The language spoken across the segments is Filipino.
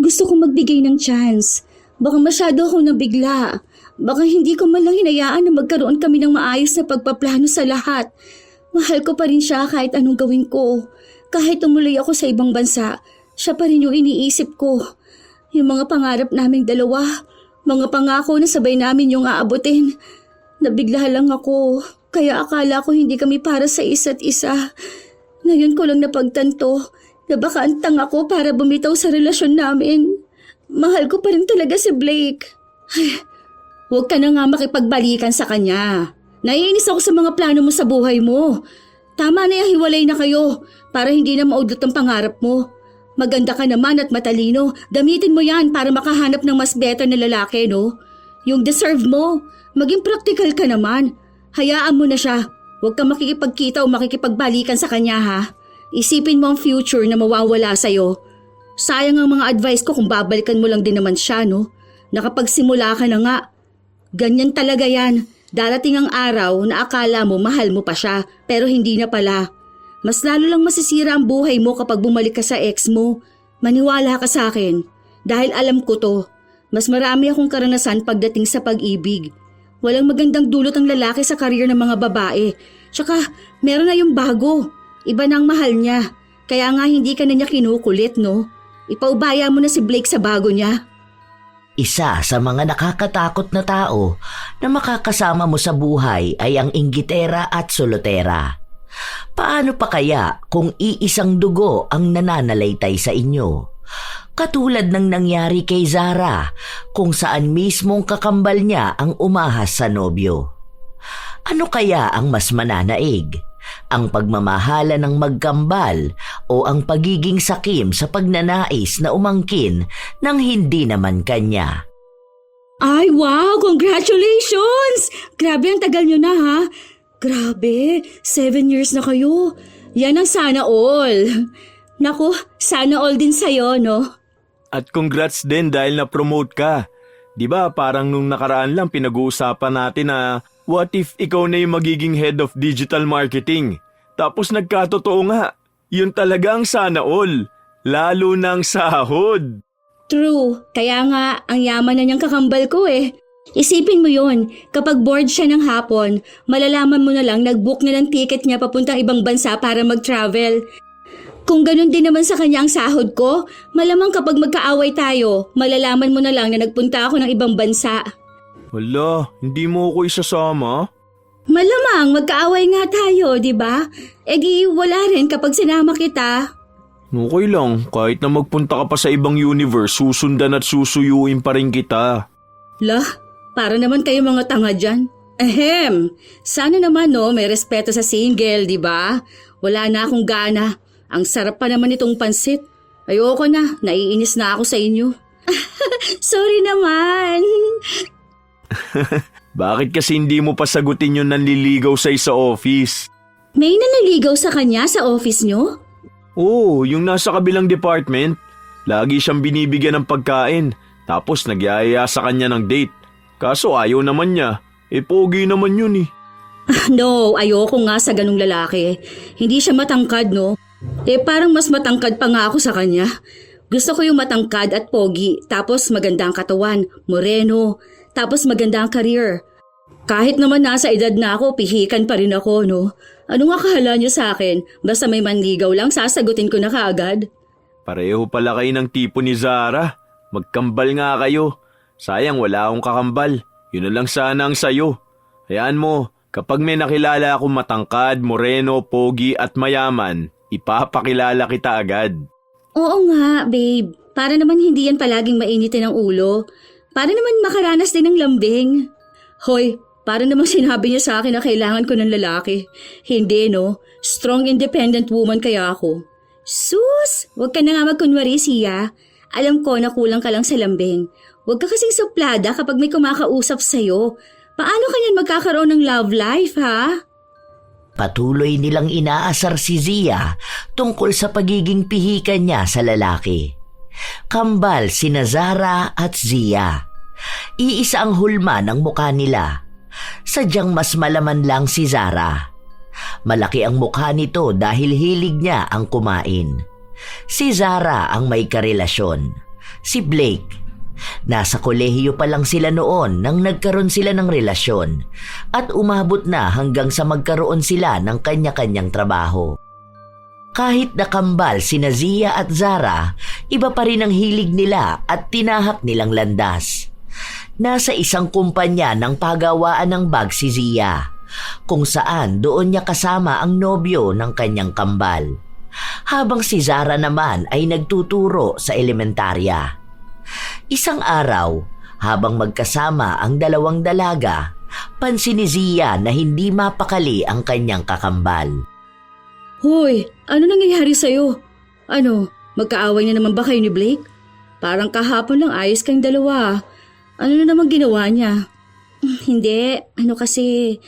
Gusto kong magbigay ng chance. Baka masyado akong nabigla. Baka hindi ko man lang hinayaan na magkaroon kami ng maayos na pagpaplano sa lahat. Mahal ko pa rin siya kahit anong gawin ko. Kahit tumuloy ako sa ibang bansa, siya pa rin yung iniisip ko. Yung mga pangarap naming dalawa, mga pangako na sabay namin yung aabutin. Nabigla lang ako, kaya akala ko hindi kami para sa isa't isa. Ngayon ko lang napagtanto na baka antang ako para bumitaw sa relasyon namin. Mahal ko pa rin talaga si Blake. Ay, huwag ka na nga makipagbalikan sa kanya. Naiinis ako sa mga plano mo sa buhay mo. Tama na yung hiwalay na kayo para hindi na maudlot ang pangarap mo. Maganda ka naman at matalino. Gamitin mo yan para makahanap ng mas better na lalaki, no? Yung deserve mo. Maging practical ka naman. Hayaan mo na siya. Huwag kang makikipagkita o makikipagbalikan sa kanya, ha? Isipin mo ang future na mawawala sa'yo. Sayang ang mga advice ko kung babalikan mo lang din naman siya, no? Nakapagsimula ka na nga. Ganyan talaga yan. Darating ang araw na akala mo mahal mo pa siya, pero hindi na pala. Mas lalo lang masisira ang buhay mo kapag bumalik ka sa ex mo. Maniwala ka sa akin. Dahil alam ko to. Mas marami akong karanasan pagdating sa pag-ibig. Walang magandang dulot ang lalaki sa karir ng mga babae. Tsaka meron na yung bago. Iba na ang mahal niya. Kaya nga hindi ka na niya kinukulit, no? Ipaubaya mo na si Blake sa bago niya. Isa sa mga nakakatakot na tao na makakasama mo sa buhay ay ang inggitera at solotera. Paano pa kaya kung iisang dugo ang nananalaytay sa inyo? Katulad ng nangyari kay Zara, kung saan mismong kakambal niya ang umahas sa nobyo. Ano kaya ang mas mananaig? Ang pagmamahala ng magkambal o ang pagiging sakim sa pagnanais na umangkin ng hindi naman kanya? Ay, wow! Congratulations! Grabe ang tagal nyo na, ha? Grabe, 7 years na kayo. Yan ang sana all. Naku, sana all din sa'yo, no? At congrats din dahil na-promote ka. Di ba parang nung nakaraan lang pinag-uusapan natin na what if ikaw na yung magiging head of digital marketing? Tapos nagkatotoo nga, yun talaga ang sana all. Lalo ng sahod. True, kaya nga ang yaman na niyang kakambal ko eh. Isipin mo yon, kapag bored siya ng hapon, malalaman mo na lang nag-book na ng ticket niya papuntang ibang bansa para mag-travel. Kung ganun din naman sa kanya ang sahod ko, malamang kapag magkaaway tayo, malalaman mo na lang na nagpunta ako ng ibang bansa. Hala, hindi mo ako isasama? Malamang magkaaway nga tayo, di ba? E di wala rin kapag sinama kita. Okay lang, kahit na magpunta ka pa sa ibang universe, susundan at susuyuin pa rin kita. Lah, para naman kayo mga tanga dyan. Ahem, sana naman no, may respeto sa single, di ba? Wala na akong gana. Ang sarap pa naman itong pansit. Ayoko na, naiinis na ako sa inyo. Sorry naman. Bakit kasi hindi mo pa sagutin yung nanliligaw sa office? May nanaligaw sa kanya sa office nyo? Oo, yung nasa kabilang department. Lagi siyang binibigyan ng pagkain, tapos nagyayaya sa kanya ng date. Kaso ayaw naman niya, pogi naman yun eh. No, ayoko nga sa ganung lalaki. Hindi siya matangkad, no? Parang mas matangkad pa nga ako sa kanya. Gusto ko yung matangkad at pogi, tapos maganda ang katawan, moreno, tapos maganda ang career. Kahit naman nasa edad na ako, pihikan pa rin ako, no? Ano nga kahala niyo sa akin? Basta may manligaw lang, sasagutin ko na kaagad. Pareho pala kayo ng tipo ni Zara. Magkambal nga kayo. Sayang wala akong kakambal. Yun na lang sana ang sayo. Hayaan mo, kapag may nakilala akong matangkad, moreno, pogi at mayaman, ipapakilala kita agad. Oo nga, babe. Para naman hindi yan palaging mainitin ang ulo. Para naman makaranas din ng lambing. Hoy, para namang sinabi niya sa akin na kailangan ko ng lalaki. Hindi, no? Strong independent woman kaya ako. Sus! Huwag ka na nga magkunwari, Sia. Alam ko na kulang ka lang sa lambing. Huwag ka kasing suplada kapag may kumakausap sa'yo. Paano kanyan magkakaroon ng love life, ha? Patuloy nilang inaasar si Zia tungkol sa pagiging pihikan niya sa lalaki. Kambal sina Zara at Zia. Iisa ang hulma ng mukha nila. Sadyang mas malaman lang si Zara. Malaki ang mukha nito dahil hilig niya ang kumain. Si Zara ang may karelasyon. si Blake. Nasa kolehiyo pa lang sila noon nang nagkaroon sila ng relasyon at umabot na hanggang sa magkaroon sila ng kanya-kanyang trabaho. Kahit nakambal sina Zia at Zara, iba pa rin ang hilig nila at tinahak nilang landas. Nasa isang kumpanya ng pagawaan ng bag si Zia, kung saan doon niya kasama ang nobyo ng kanyang kambal. Habang si Zara naman ay nagtuturo sa elementarya. Isang araw, habang magkasama ang dalawang dalaga, pansin ni Zia na hindi mapakali ang kanyang kakambal. Hoy, ano nangyayari sa'yo? Ano, magkaaway na naman ba kayo ni Blake? Parang kahapon lang ayos kayong dalawa. Ano na naman ginawa niya? Hindi, kasi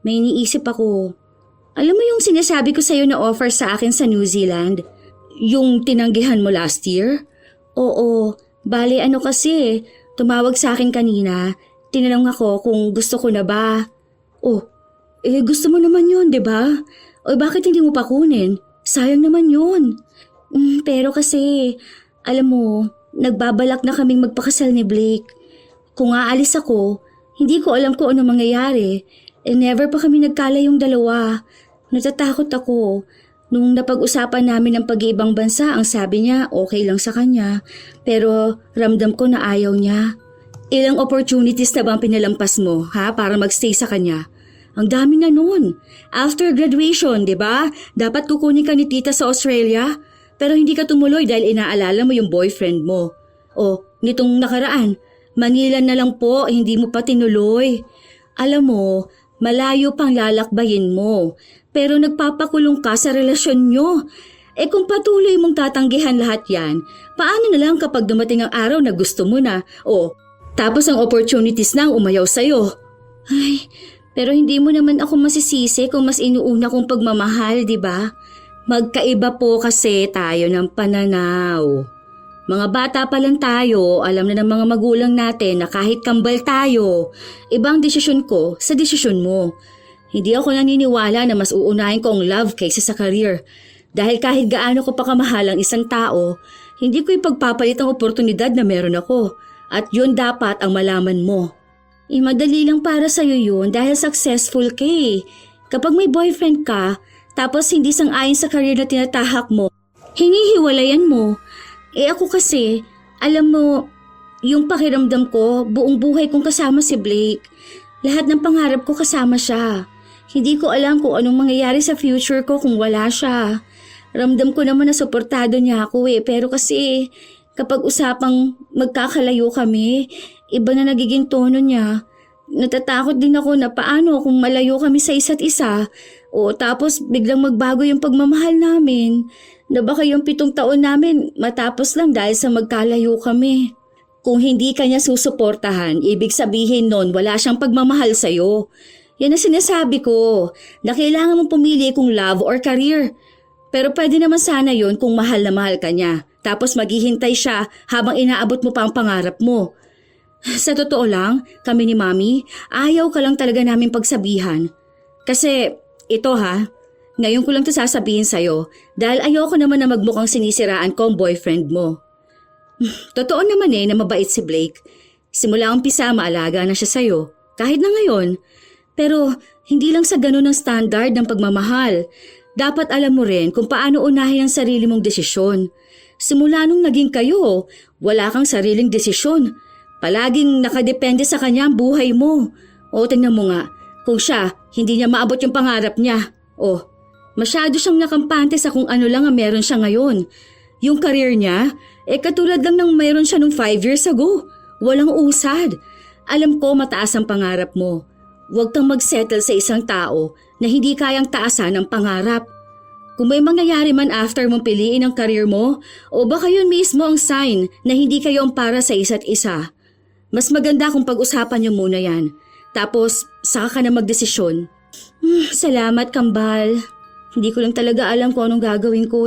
may iniisip ako. Alam mo yung sinasabi ko sa'yo na offer sa akin sa New Zealand? Yung tinanggihan mo last year? Oo, bale kasi, tumawag sa akin kanina, tinanong ako kung gusto ko na ba. Oh, gusto mo naman yun, di ba? O bakit hindi mo pa kunin? Sayang naman yun. Pero kasi, alam mo, nagbabalak na kaming magpakasal ni Blake. Kung aalis ako, hindi ko alam kung ano mangyayari. Never pa kami nagkala yung dalawa. Natatakot ako. Nung napag-usapan namin ng pag-iibang bansa, ang sabi niya okay lang sa kanya. Pero ramdam ko na ayaw niya. Ilang opportunities na bang pinalampas mo, para magstay sa kanya? Ang dami na nun. After graduation, di ba? Dapat kukunin ka ni tita sa Australia. Pero hindi ka tumuloy dahil inaalala mo yung boyfriend mo. O, nitong nakaraan, Manila na lang po, hindi mo pa tinuloy. Alam mo, malayo pang lalakbayin mo. Pero nagpapakulong ka sa relasyon nyo. Kung patuloy mong tatanggihan lahat yan, paano na lang kapag dumating ang araw na gusto mo na? O, tapos ang opportunities na ang umayaw sa'yo. Ay, pero hindi mo naman ako masisisi kung mas inuuna kong pagmamahal, di ba? Magkaiba po kasi tayo ng pananaw. Mga bata pa lang tayo, alam na ng mga magulang natin na kahit kambal tayo, ibang desisyon ko sa desisyon mo. Hindi ako naniniwala na mas uunahin ko ang love kaysa sa career. Dahil kahit gaano ko pa kamahal ang isang tao, hindi ko ipagpapalit ang oportunidad na meron ako. At yun dapat ang malaman mo. Madali lang para sa'yo yun dahil successful ka eh. Kapag may boyfriend ka, tapos hindi sang-ayon sa career na tinatahak mo, hinihiwalayan mo. Ako kasi, alam mo, yung pakiramdam ko, buong buhay kong kasama si Blake. Lahat ng pangarap ko kasama siya. Hindi ko alam kung anong mangyayari sa future ko kung wala siya. Ramdam ko naman na suportado niya ako pero kasi kapag usapang magkakalayo kami, iba na nagiging tono niya. Natatakot din ako na paano kung malayo kami sa isa't isa o tapos biglang magbago yung pagmamahal namin na baka yung 7 taon namin matapos lang dahil sa magkalayo kami. Kung hindi kanya susuportahan, ibig sabihin nun wala siyang pagmamahal sa'yo. Yan ang sinasabi ko, na kailangan mong pumili kung love or career. Pero pwede naman sana yon kung mahal na mahal ka niya. Tapos maghihintay siya habang inaabot mo pa ang pangarap mo. Sa totoo lang, kami ni Mami, ayaw ka lang talaga namin pagsabihan. Kasi, ito ngayon ko lang to sasabihin sa'yo dahil ayoko naman na magmukhang sinisiraan ko ang boyfriend mo. Totoo naman na mabait si Blake. Simula umpisa maalaga na siya sa'yo, kahit na ngayon. Pero hindi lang sa ganun ang standard ng pagmamahal. Dapat alam mo rin kung paano unahin ang sarili mong desisyon. Simula nung naging kayo, wala kang sariling desisyon. Palaging nakadepende sa kanya ang buhay mo. O tingnan mo nga, kung siya, hindi niya maabot yung pangarap niya. O, masyado siyang nakampante sa kung ano lang ang meron siya ngayon. Yung career niya, katulad lang ng meron siya nung 5 years ago. Walang usad. Alam ko mataas ang pangarap mo. Huwag kang mag-settle sa isang tao na hindi kayang taasan ang pangarap. Kung may mangyayari man after mong piliin ang career mo, o baka yun mismo ang sign na hindi kayo ang para sa isa't isa. Mas maganda kung pag-usapan niyo muna yan. Tapos, saka ka na magdesisyon. Salamat, Kambal. Hindi ko lang talaga alam kung anong gagawin ko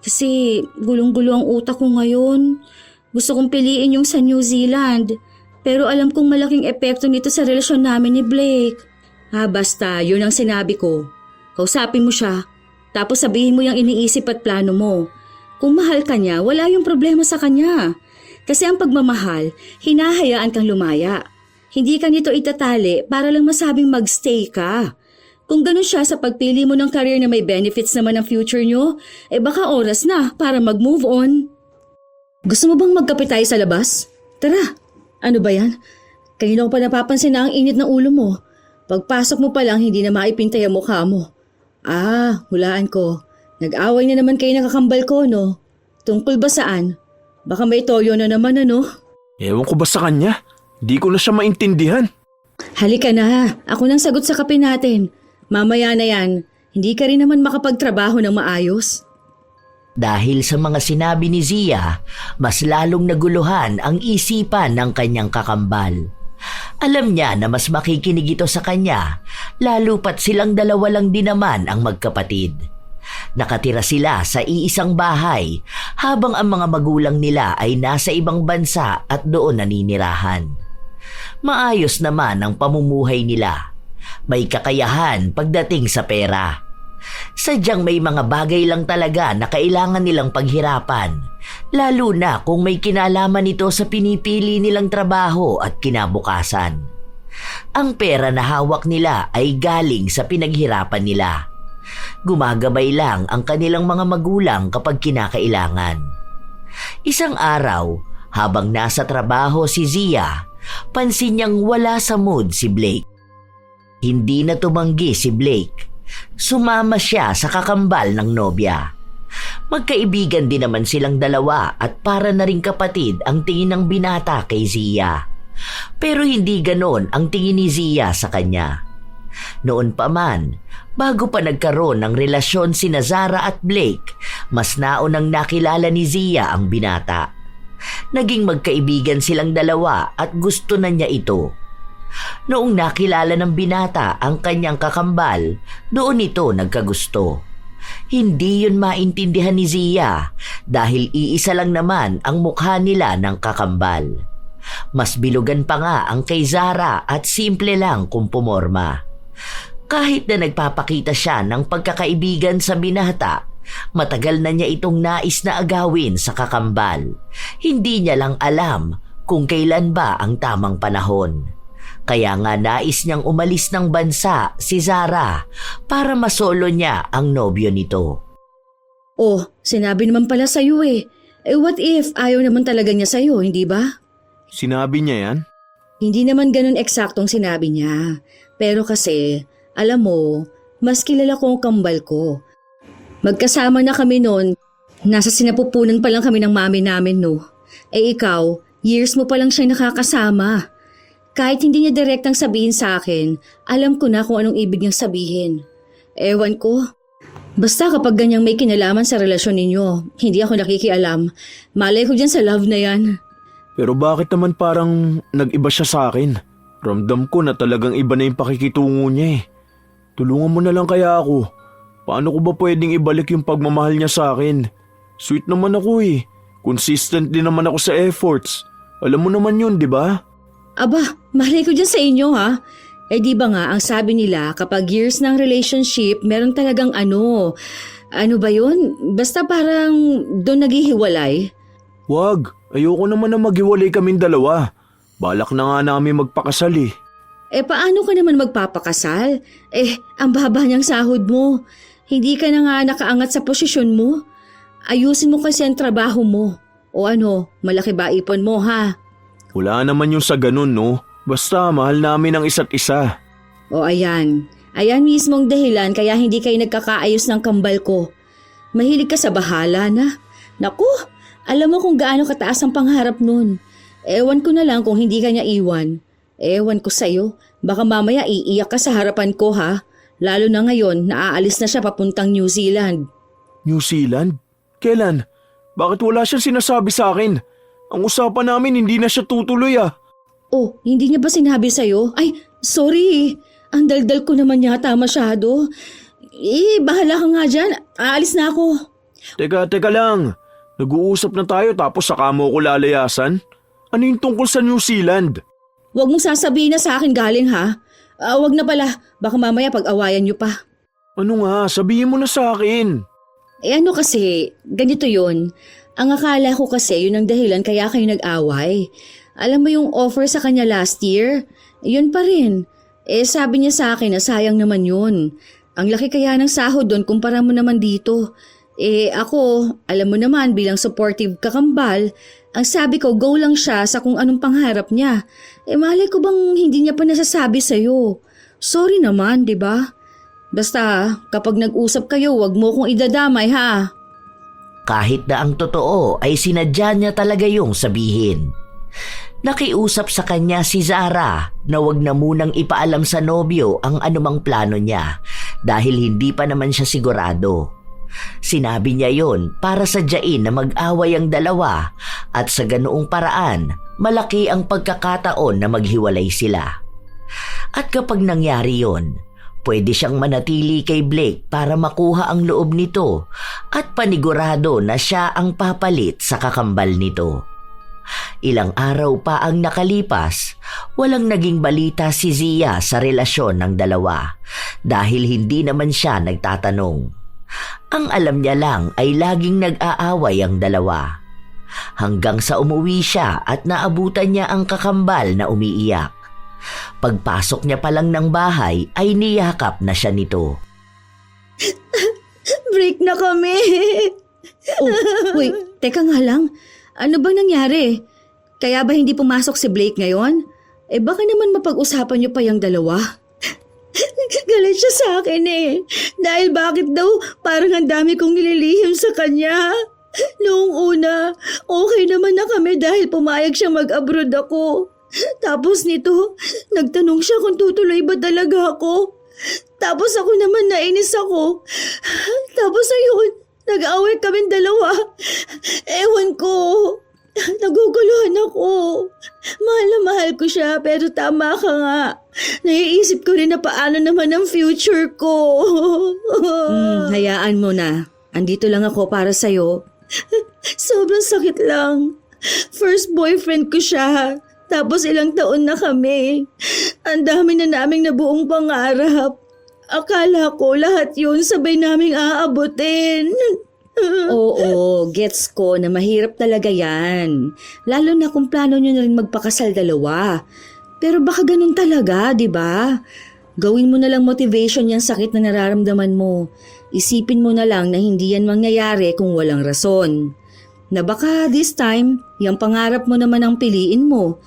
Kasi gulong-gulo ang utak ko ngayon. Gusto kong piliin yung sa New Zealand. Pero alam kong malaking epekto nito sa relasyon namin ni Blake. Basta, yun ang sinabi ko. Kausapin mo siya. Tapos sabihin mo yung iniisip at plano mo. Kung mahal ka niya, wala yung problema sa kanya. Kasi ang pagmamahal, hinahayaan kang lumaya. Hindi ka nito itatali para lang masabing magstay ka. Kung ganun siya sa pagpili mo ng career na may benefits naman ang future nyo, baka oras na para mag-move on. Gusto mo bang magkape tayo sa labas? Tara, ano ba yan? Kanina ko pa napapansin na ang init ng ulo mo. Pagpasok mo pa lang, hindi na maipintay ang mukha mo. Hulaan ko. Nag-away na naman kayo nakakambal ko, no? Tungkol ba saan? Baka may toyo na naman, ano? Ewan ko ba sa kanya? Di ko na siya maintindihan. Halika na, ako nang sagot sa kape natin. Mamaya na yan, hindi ka rin naman makapagtrabaho ng maayos. Dahil sa mga sinabi ni Zia, mas lalong naguluhan ang isipan ng kanyang kakambal. Alam niya na mas makikinig ito sa kanya, lalo pat silang dalawa lang din naman ang magkapatid. Nakatira sila sa iisang bahay habang ang mga magulang nila ay nasa ibang bansa at doon naninirahan. Maayos naman ang pamumuhay nila. May kakayahan pagdating sa pera. Sadyang may mga bagay lang talaga na kailangan nilang paghirapan, lalo na kung may kinalaman ito sa pinipili nilang trabaho at kinabukasan. Ang pera na hawak nila ay galing sa pinaghirapan nila. Gumagabay lang ang kanilang mga magulang kapag kinakailangan. Isang araw, habang nasa trabaho si Zia, pansin niyang wala sa mood si Blake. Hindi na tumanggi si Blake. Sumama siya sa kakambal ng nobya. Magkaibigan din naman silang dalawa at para na ring kapatid ang tingin ng binata kay Zia. Pero hindi ganon ang tingin ni Zia sa kanya. Noon pa man, bago pa nagkaroon ng relasyon sina Zara at Blake, mas naunang nakilala ni Zia ang binata. Naging magkaibigan silang dalawa at gusto na niya ito. Noong nakilala ng binata ang kanyang kakambal, doon ito nagkagusto. Hindi yun maintindihan ni Zia dahil iisa lang naman ang mukha nila ng kakambal. Mas bilugan pa nga ang kay Zara at simple lang kung pumorma. Kahit na nagpapakita siya ng pagkakaibigan sa binata, matagal na niya itong nais na agawin sa kakambal. Hindi niya lang alam kung kailan ba ang tamang panahon. Kaya nga nais niyang umalis ng bansa si Zara para masolo niya ang nobyo nito. Sinabi naman pala sa'yo what if ayaw naman talaga niya sa'yo, hindi ba? Sinabi niya yan? Hindi naman ganun eksaktong sinabi niya. Pero kasi, alam mo, mas kilala ko ang kambal ko. Magkasama na kami noon, nasa sinapupunan pa lang kami ng mami namin, no? Ikaw, years mo pa lang siyang nakakasama. Kahit hindi niya direktang sabihin sa akin, alam ko na kung anong ibig niyang sabihin. Ewan ko. Basta kapag ganyang may kinalaman sa relasyon ninyo, hindi ako nakikialam. Malay ko dyan sa love na yan. Pero bakit naman parang nag-iba siya sa akin? Ramdam ko na talagang iba na yung pakikitungo niya eh. Tulungan mo na lang kaya ako. Paano ko ba pwedeng ibalik yung pagmamahal niya sa akin? Sweet naman ako eh. Consistent din naman ako sa efforts. Alam mo naman yun, di ba? Aba, malay ko dyan sa inyo ha. Di ba nga ang sabi nila kapag years ng relationship, meron talagang ano ba yun? Basta parang doon naghihiwalay. Wag, ayoko naman na maghiwalay kaming dalawa. Balak na nga namin magpakasal eh. Paano ka naman magpapakasal? Ang baba niyang sahod mo. Hindi ka na nga nakaangat sa posisyon mo. Ayusin mo kasi ang trabaho mo. O malaki ba ipon mo ha? Wala naman yung sa ganun, no? Basta mahal namin ang isa't isa. Ayan. Ayan mismong dahilan kaya hindi kayo nagkakaayos ng kambal ko. Mahilig ka sa bahala na. Naku, alam mo kung gaano kataas ang pangharap nun. Ewan ko na lang kung hindi ka niya iwan. Ewan ko sa'yo. Baka mamaya iiyak ka sa harapan ko ha. Lalo na ngayon, naaalis na siya papuntang New Zealand. New Zealand? Kailan? Bakit wala siyang sinasabi sa akin? Ang usapan namin hindi na siya tutuloy ah. Hindi niya ba sinabi sa'yo? Ay, sorry. Ang daldal ko naman yata masyado. Bahala ka nga dyan. Aalis na ako. Teka lang. Nag-uusap na tayo tapos saka mo ko lalayasan? Ano yung tungkol sa New Zealand? Huwag mong sasabihin na sa akin galing ha. Huwag na pala. Baka mamaya pag-awayan niyo pa. Ano nga? Sabihin mo na sa akin. Kasi, ganito yun. Ang akala ko kasi yun ang dahilan kaya kayo nag-away. Alam mo yung offer sa kanya last year? Yun pa rin. Sabi niya sa akin na sayang naman yun. Ang laki kaya ng sahod doon kumpara mo naman dito. Ako, alam mo naman bilang supportive kakambal, ang sabi ko go lang siya sa kung anong pangarap niya. Malay ko bang hindi niya pa nasasabi sa'yo. Sorry naman, di ba? Basta kapag nag-usap kayo, wag mo kong idadamay ha. Kahit na ang totoo ay sinadya niya talaga yung sabihin. Nakiusap sa kanya si Zara na wag na munang ipaalam sa nobyo ang anumang plano niya dahil hindi pa naman siya sigurado. Sinabi niya yon para sadyain na mag-away ang dalawa at sa ganoong paraan malaki ang pagkakataon na maghiwalay sila. At kapag nangyari yon, pwede siyang manatili kay Blake para makuha ang loob nito at panigurado na siya ang papalit sa kakambal nito. Ilang araw pa ang nakalipas, walang naging balita si Zia sa relasyon ng dalawa dahil hindi naman siya nagtatanong. Ang alam niya lang ay laging nag-aaway ang dalawa. Hanggang sa umuwi siya at naabutan niya ang kakambal na umiiyak. Pagpasok niya pa lang ng bahay ay niyakap na siya nito. Break na kami. Wait, teka nga lang. Ano bang nangyari? Kaya ba hindi pumasok si Blake ngayon? Baka naman mapag-usapan niyo pa yung dalawa. Galit siya sa akin Dahil bakit daw parang ang dami kong nililihim sa kanya. Noong una, okay naman na kami dahil pumayag siya mag-abroad ako. Tapos nito, nagtanong siya kung tutuloy ba talaga ako. Tapos ako naman nainis ako. Tapos ayun, nag-away kaming dalawa. Ewan ko. Naguguluhan ako. Mahal na mahal ko siya pero tama ka nga. Naiisip ko rin na paano naman ang future ko. Hayaan mo na. Andito lang ako para sa'yo. Sobrang sakit lang. First boyfriend ko siya. Tapos ilang taon na kami. Ang dami na naming nabuong pangarap. Akala ko lahat yun sabay naming aabutin. Oo, gets ko na mahirap talaga yan. Lalo na kung plano nyo na rin magpakasal dalawa. Pero baka ganun talaga, di ba? Gawin mo na lang motivation yung sakit na nararamdaman mo. Isipin mo na lang na hindi yan mangyayari kung walang rason. Na baka this time, yung pangarap mo naman ang piliin mo.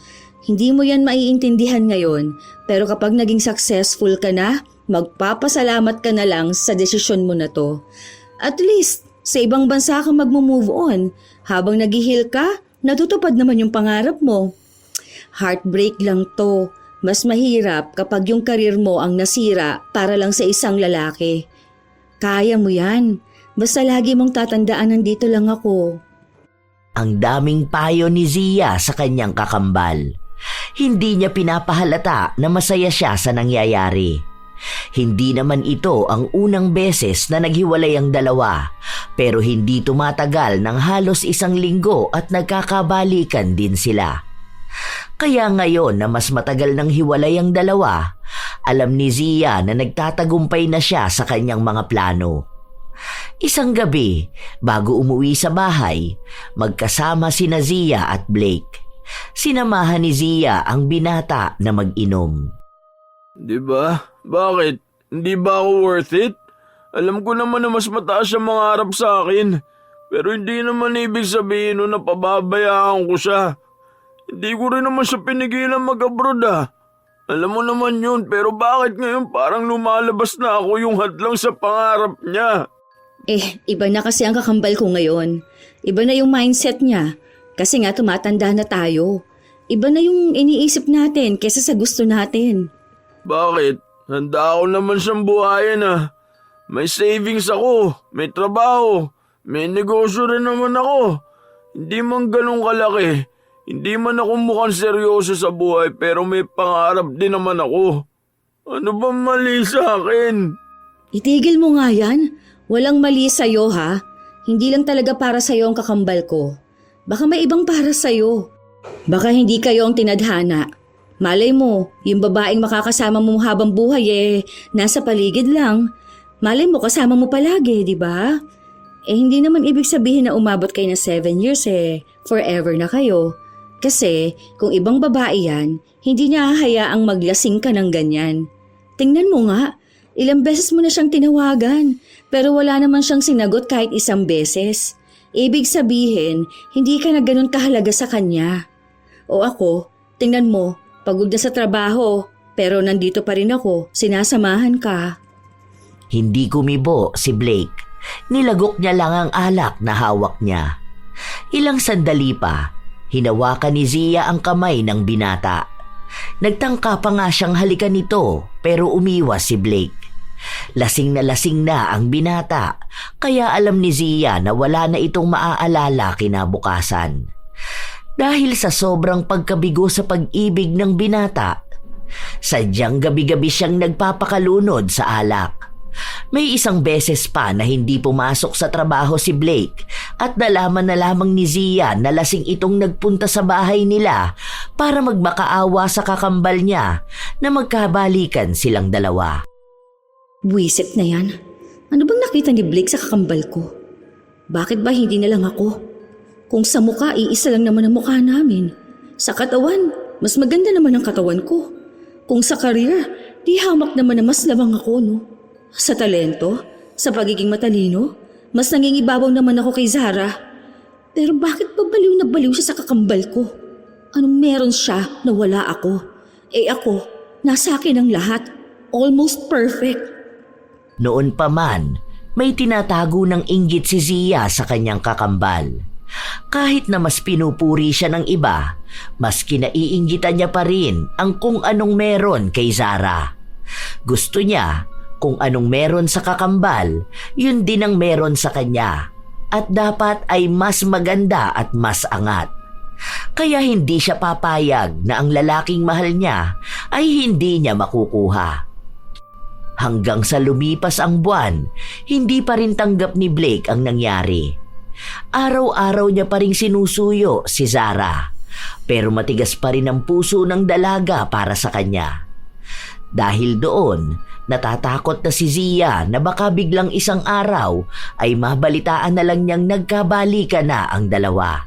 Hindi mo yan maiintindihan ngayon, pero kapag naging successful ka na, magpapasalamat ka na lang sa desisyon mo na to. At least, sa ibang bansa ka magmo-move on. Habang nag-heal ka, natutupad naman yung pangarap mo. Heartbreak lang to. Mas mahirap kapag yung karir mo ang nasira para lang sa isang lalaki. Kaya mo yan. Basta lagi mong tatandaan nandito lang ako. Ang daming payo ni Zia sa kanyang kakambal. Hindi niya pinapahalata na masaya siya sa nangyayari. Hindi naman ito ang unang beses na naghiwalay ang dalawa, pero hindi tumatagal ng halos 1 linggo at nagkakabalikan din sila. Kaya ngayon na mas matagal nang hiwalay ang dalawa, alam ni Zia na nagtatagumpay na siya sa kanyang mga plano. Isang gabi, bago umuwi sa bahay, magkasama sina Zia at Blake. Sinamahan ni Zia ang binata na mag-inom. Diba? Bakit? Hindi ba ako worth it? Alam ko naman na mas mataas ang mga harap sa akin. Pero hindi naman ibig sabihin na pababayaan ko siya. Hindi ko rin naman siya pinigilan mag-abroad Alam mo naman yun, pero bakit ngayon parang lumalabas na ako yung hadlang sa pangarap niya? Iba na kasi ang kakambal ko ngayon. Iba na yung mindset niya. Kasi nga tumatanda na tayo. Iba na yung iniisip natin kesa sa gusto natin. Bakit? Handa ako naman siyang buhayin May savings ako, may trabaho, may negosyo rin naman ako. Hindi man ganun kalaki. Hindi man ako mukhang seryoso sa buhay pero may pangarap din naman ako. Ano ba mali sa akin? Itigil mo nga yan. Walang mali sa'yo ha. Hindi lang talaga para sa'yo ang kakambal ko. Baka may ibang para sa'yo. Baka hindi kayo ang tinadhana. Malay mo, yung babaeng makakasama mo habang buhay nasa paligid lang. Malay mo kasama mo palagi, di ba? Hindi naman ibig sabihin na umabot kayo ng 7 years forever na kayo. Kasi kung ibang babae yan, hindi niya hahayaang maglasing ka ng ganyan. Tingnan mo nga, ilang beses mo na siyang tinawagan, pero wala naman siyang sinagot kahit isang beses. Ibig sabihin, hindi ka na ganun kahalaga sa kanya. O ako, tingnan mo, pagod na sa trabaho, pero nandito pa rin ako, sinasamahan ka. Hindi kumibo si Blake. Nilagok niya lang ang alak na hawak niya. Ilang sandali pa, hinawakan ni Zia ang kamay ng binata. Nagtangka pa nga siyang halikan nito pero umiwas si Blake. Lasing na ang binata kaya alam ni Zia na wala na itong maaalala kinabukasan. Dahil sa sobrang pagkabigo sa pag-ibig ng binata, sadyang gabi-gabi siyang nagpapakalunod sa alak. May isang beses pa na hindi pumasok sa trabaho si Blake at nalaman na lamang ni Zia na lasing itong nagpunta sa bahay nila para magmakaawa sa kakambal niya na magkabalikan silang dalawa. Buwisit na yan. Ano bang nakita ni Blake sa kakambal ko? Bakit ba hindi na lang ako? Kung sa mukha, iisa lang naman ang mukha namin. Sa katawan, mas maganda naman ang katawan ko. Kung sa career, di hamak naman na mas lamang ako, no? Sa talento, sa pagiging matalino, mas nangingibabaw naman ako kay Zara. Pero bakit pa baliw na baliw siya sa kakambal ko? Anong meron siya na wala ako? Ako, nasa akin ang lahat. Almost perfect. Noon pa man, may tinatago ng inggit si Zia sa kanyang kakambal. Kahit na mas pinupuri siya ng iba, mas kinaiinggitan niya pa rin ang kung anong meron kay Zara. Gusto niya kung anong meron sa kakambal, yun din ang meron sa kanya. At dapat ay mas maganda at mas angat. Kaya hindi siya papayag na ang lalaking mahal niya ay hindi niya makukuha. Hanggang sa lumipas ang buwan, hindi pa rin tanggap ni Blake ang nangyari. Araw-araw niya pa rin sinusuyo si Zara, pero matigas pa rin ang puso ng dalaga para sa kanya. Dahil doon, natatakot na si Zia na baka biglang isang araw ay mabalitaan na lang niyang nagkabalikan na ang dalawa.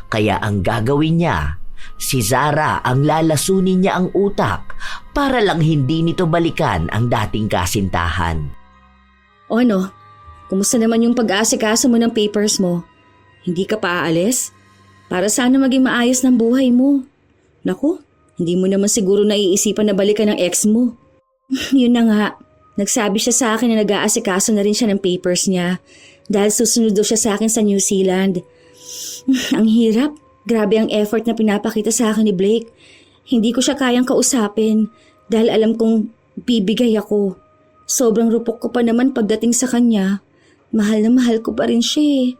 Kaya ang gagawin niya, si Zara ang lalasunin niya ang utak para lang hindi nito balikan ang dating kasintahan. O ano? Kumusta naman yung pag-aasikaso mo ng papers mo? Hindi ka pa aalis? Para sana maging maayos ng buhay mo. Naku, hindi mo naman siguro naiisipan na balikan ng ex mo. Yun na nga, nagsabi siya sa akin na nag-aasikaso na rin siya ng papers niya dahil susunod daw siya sa akin sa New Zealand. Ang hirap, grabe ang effort na pinapakita sa akin ni Blake. Hindi ko siya kayang kausapin dahil alam kong bibigay ako. Sobrang rupok ko pa naman pagdating sa kanya. Mahal na mahal ko pa rin siya.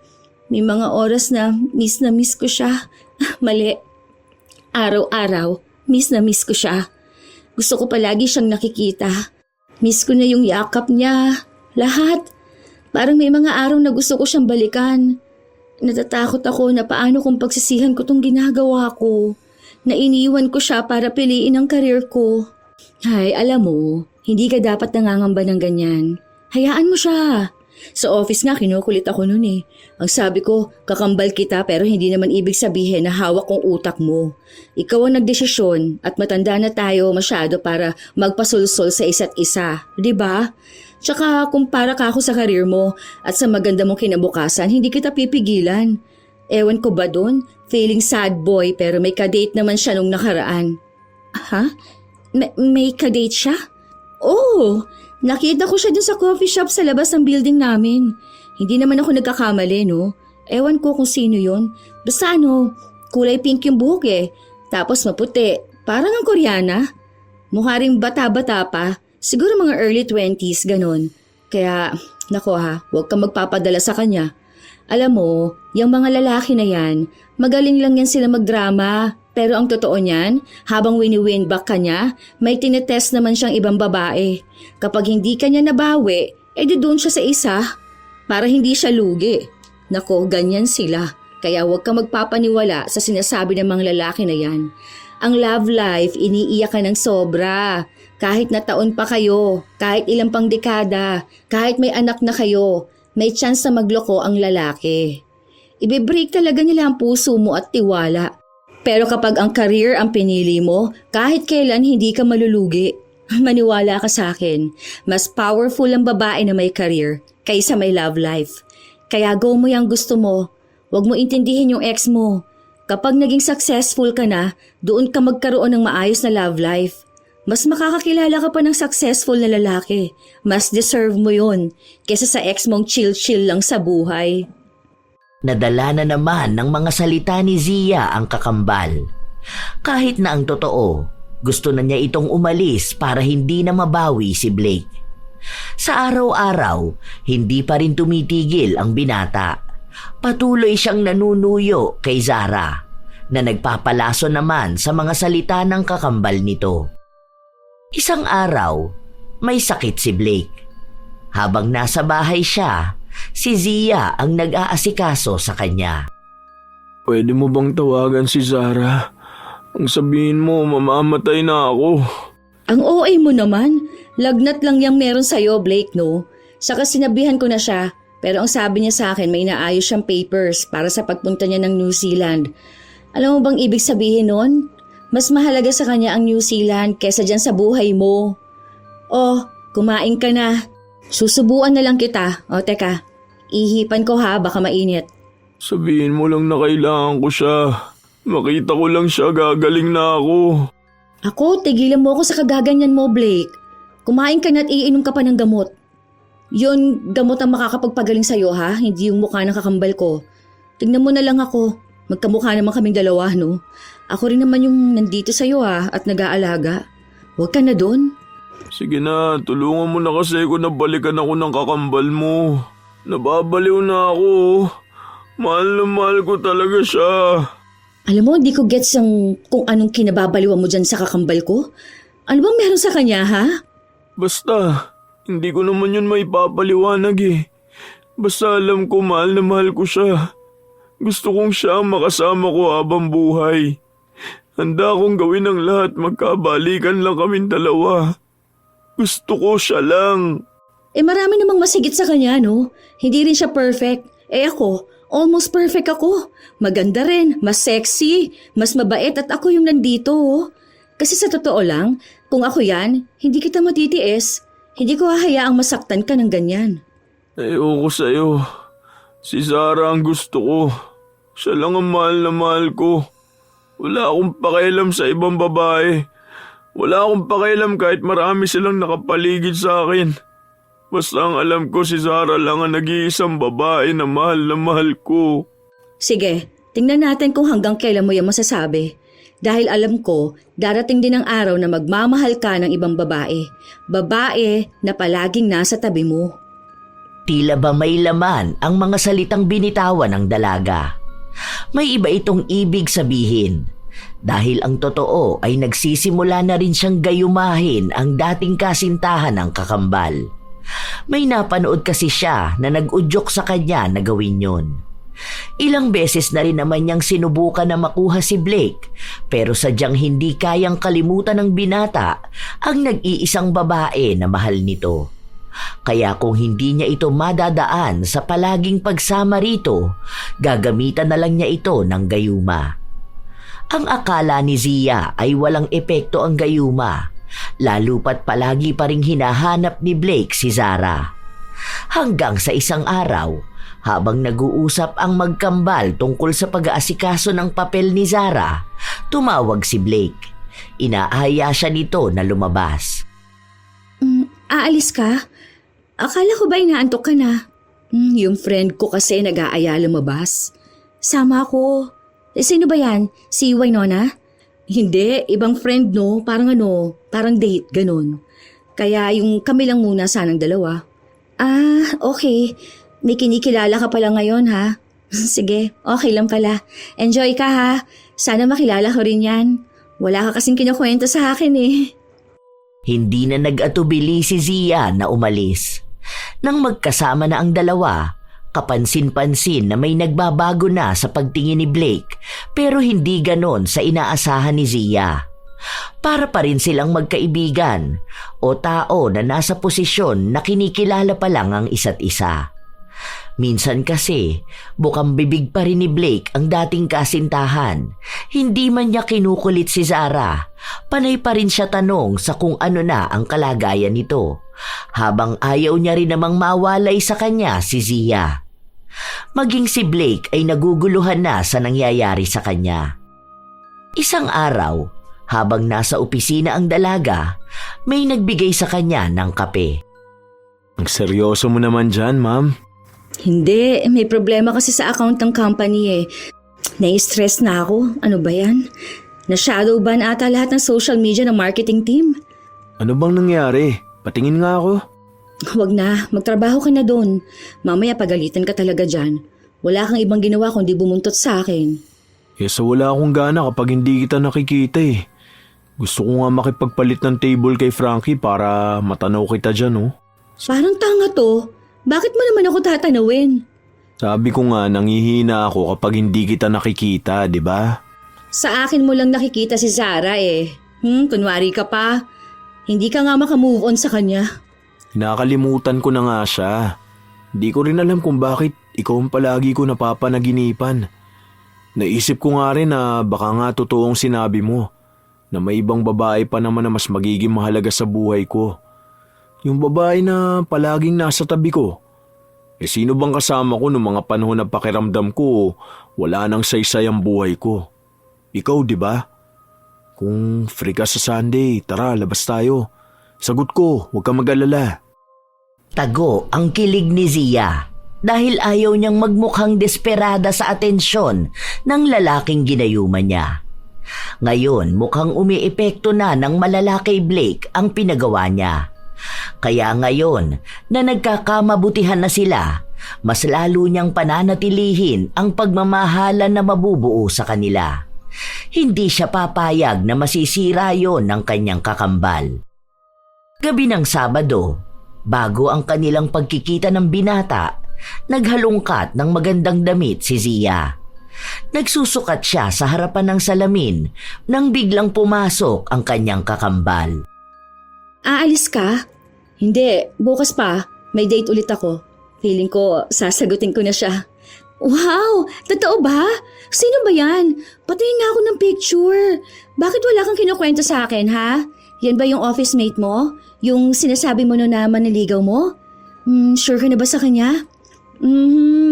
May mga oras na miss ko siya. Mali. Araw-araw, miss ko siya. Gusto ko palagi siyang nakikita. Miss ko na yung yakap niya. Lahat. Parang may mga araw na gusto ko siyang balikan. Natatakot ako na paano kung pagsisihan ko tong ginagawa ko. Na iniwan ko siya para piliin ang karir ko. Hay, alam mo, hindi ka dapat nangangamba ng ganyan. Hayaan mo siya. Sa office nga kinukulit ako noon eh. Ang sabi ko, kakambal kita pero hindi naman ibig sabihin na hawak kong utak mo. Ikaw ang nagdesisyon at matanda na tayo masyado para magpasulsol sa isa't isa. Diba? Tsaka kung para ka ako sa karir mo at sa maganda mong kinabukasan, hindi kita pipigilan. Ewan ko ba dun? Feeling sad boy pero may kadate naman siya nung nakaraan. Ha? May kadate siya? Oh! Nakita ko siya dun sa coffee shop sa labas ng building namin. Hindi naman ako nagkakamali, no? Ewan ko kung sino yon. Basta kulay pink yung buhok eh. Tapos maputi. Parang ang Koreana. Mukha ring bata-bata pa. Siguro mga early 20s, ganon. Kaya, nako huwag kang magpapadala sa kanya. Alam mo, yung mga lalaki na yan, magaling lang yan sila magdrama. Pero ang totoo niyan, habang wini-win back ka niya, may tinetest naman siyang ibang babae. Kapag hindi ka niya nabawi, edi doon siya sa isa. Para hindi siya lugi. Nako, ganyan sila. Kaya huwag ka magpapaniwala sa sinasabi ng mga lalaki na yan. Ang love life, iniiyak ka ng sobra. Kahit na taon pa kayo, kahit ilang pang dekada, kahit may anak na kayo, may chance na magloko ang lalaki. Ibibreak talaga nila ang puso mo at tiwala. Pero kapag ang career ang pinili mo, kahit kailan hindi ka malulugi. Maniwala ka sa akin, mas powerful ang babae na may career kaysa may love life. Kaya go mo yung gusto mo. Huwag mo intindihin yung ex mo. Kapag naging successful ka na, doon ka magkaroon ng maayos na love life. Mas makakakilala ka pa ng successful na lalaki. Mas deserve mo yun kesa sa ex mong chill-chill lang sa buhay. Nadala na naman ng mga salita ni Zia ang kakambal. Kahit na ang totoo, gusto na niya itong umalis para hindi na mabawi si Blake. Sa araw-araw, hindi pa rin tumitigil ang binata. Patuloy siyang nanunuyo kay Zara na nagpapalaso naman sa mga salita ng kakambal nito. Isang araw, may sakit si Blake. Habang nasa bahay siya, si Zia ang nag-aasikaso sa kanya. Pwede mo bang tawagan si Zara? Ang sabihin mo, mamamatay na ako. Ang OA mo naman, lagnat lang yung meron sa'yo, Blake, no? Saka sinabihan ko na siya, pero ang sabi niya sa akin may inaayos siyang papers para sa pagpunta niya ng New Zealand. Alam mo bang ibig sabihin nun? Mas mahalaga sa kanya ang New Zealand kesa dyan sa buhay mo. Oh, kumain ka na. Susubuan na lang kita. O teka, ihipan ko ha, baka mainit. Sabihin mo lang na kailangan ko siya. Makita ko lang siya, gagaling na ako. Ako, tigilan mo ako sa kagaganyan mo, Blake. Kumain ka na at iinom ka pa ng gamot. Yun, gamot ang makakapagpagaling sa'yo ha, hindi yung mukha ng kakambal ko. Tingnan mo na lang ako. Magkamukha naman kaming dalawa, no? Ako rin naman yung nandito sa'yo ha, at nag-aalaga. Huwag ka na doon. Sige na, tulungan mo na kasi kung nabalikan ako ng kakambal mo. Nababaliw na ako. Mahal na mahal ko talaga siya. Alam mo, di ko gets kung anong kinababaliwan mo dyan sa kakambal ko. Ano bang meron sa kanya, ha? Basta, hindi ko naman yun maipapaliwanag eh. Basta alam ko mahal na mahal ko siya. Gusto kong siya ang makasama ko habang buhay. Handa akong gawin ang lahat, magkabalikan lang kaming dalawa. Gusto ko siya lang. Marami namang masigit sa kanya, no? Hindi rin siya perfect. Ako, almost perfect ako. Maganda rin, mas sexy, mas mabait at ako yung nandito. Kasi sa totoo lang, kung ako yan, hindi kita matitiis. Hindi ko hahayaang masaktan ka ng ganyan. Ayoko sa'yo. Si Zara ang gusto ko. Siya lang ang mahal na mahal ko. Wala akong pakialam sa ibang babae. Wala akong pakialam kahit marami silang nakapaligid sa akin. Basta ang alam ko si Zara lang ang nag-iisang babae na mahal ko. Sige, tingnan natin kung hanggang kailan mo yan masasabi. Dahil alam ko, darating din ang araw na magmamahal ka ng ibang babae. Babae na palaging nasa tabi mo. Tila ba may laman ang mga salitang binitawan ng dalaga. May iba itong ibig sabihin. Dahil ang totoo ay nagsisimula na rin siyang gayumahin ang dating kasintahan ng kakambal. May napanood kasi siya na nag-udyok sa kanya na gawin yun. Ilang beses na rin naman niyang sinubukan na makuha si Blake, pero sadyang hindi kayang kalimutan ng binata ang nag-iisang babae na mahal nito. Kaya kung hindi niya ito madadaan sa palaging pagsama rito, gagamitan na lang niya ito ng gayuma. Ang akala ni Zia ay walang epekto ang gayuma, lalo pat palagi pa ring hinahanap ni Blake si Zara. Hanggang sa isang araw, habang nag-uusap ang magkambal tungkol sa pag-aasikaso ng papel ni Zara, tumawag si Blake. Inaaya siya nito na lumabas. Aalis ka? Akala ko ba inaantok ka na? Yung friend ko kasi nag-aaya lumabas. Sama ako. Sino ba yan? Si Wynonna? Hindi, ibang friend no. Parang date, ganun. Kaya yung kami lang muna sanang dalawa. Okay. May kinikilala ka pala ngayon ha? Sige, okay lang pala. Enjoy ka ha. Sana makilala ko rin yan. Wala ka kasing kinukwento sa akin eh. Hindi na nag-atubili si Zia na umalis. Nang magkasama na ang dalawa, kapansin-pansin na may nagbabago na sa pagtingin ni Blake, pero hindi ganon sa inaasahan ni Zia. Para pa rin silang magkaibigan o tao na nasa posisyon na kinikilala pa lang ang isa't isa. Minsan kasi, bukang bibig pa rin ni Blake ang dating kasintahan. Hindi man niya kinukulit si Zara. Panay pa rin siya tanong sa kung ano na ang kalagayan nito. Habang ayaw niya rin namang mawalay sa kanya si Zia. Maging si Blake ay naguguluhan na sa nangyayari sa kanya. Isang araw, habang nasa opisina ang dalaga, may nagbigay sa kanya ng kape. Ang seryoso mo naman dyan, ma'am. Hindi, may problema kasi sa account ng company eh. Nai-stress na ako. Ano ba yan? Na-shadow ban ata lahat ng social media ng marketing team. Ano bang nangyari? Patingin nga ako. Huwag na, magtrabaho ka na doon. Mamaya pagalitan ka talaga dyan. Wala kang ibang ginawa kundi bumuntot sa akin. So wala akong gana kapag hindi kita nakikita eh. Gusto ko nga makipagpalit ng table kay Frankie para matanaw kita dyan, oh. Parang tanga to. Bakit mo naman ako tatanawin? Sabi ko nga, nangihina ako kapag hindi kita nakikita, di ba? Sa akin mo lang nakikita si Zara eh. Kunwari ka pa. Hindi ka nga makamove on sa kanya. Nakalimutan ko na nga siya. Di ko rin alam kung bakit ikaw ang palagi ko napapanaginipan. Naisip ko nga rin na baka nga totoong sinabi mo na may ibang babae pa naman na mas magiging mahalaga sa buhay ko. Yung babae na palaging nasa tabi ko. Sino bang kasama ko noong mga panahon na pakiramdam ko wala nang saysay ang buhay ko? Ikaw, di ba? Kung free ka sa Sunday, tara, labas tayo. Sagot ko, huwag ka mag-alala. Tago ang kilig ni Zia dahil ayaw niyang magmukhang desperada sa atensyon ng lalaking ginayuman niya. Ngayon mukhang umiepekto na ng malala kay Blake ang pinagawa niya. Kaya ngayon na nagkakamabutihan na sila, mas lalo niyang pananatilihin ang pagmamahalan na mabubuo sa kanila. Hindi siya papayag na masisira yon ng kanyang kakambal. Gabi ng Sabado, bago ang kanilang pagkikita ng binata, naghalungkat ng magandang damit si Zia. Nagsusukat siya sa harapan ng salamin nang biglang pumasok ang kanyang kakambal. Aalis ka? Hindi, bukas pa. May date ulit ako. Feeling ko, sasagutin ko na siya. Wow! Totoo ba? Sino ba yan? Patayin nga ako ng picture. Bakit wala kang kinukwento sa akin, ha? Yan ba yung office mate mo? Yung sinasabi mo na maniligaw mo? Sure ka na ba sa kanya?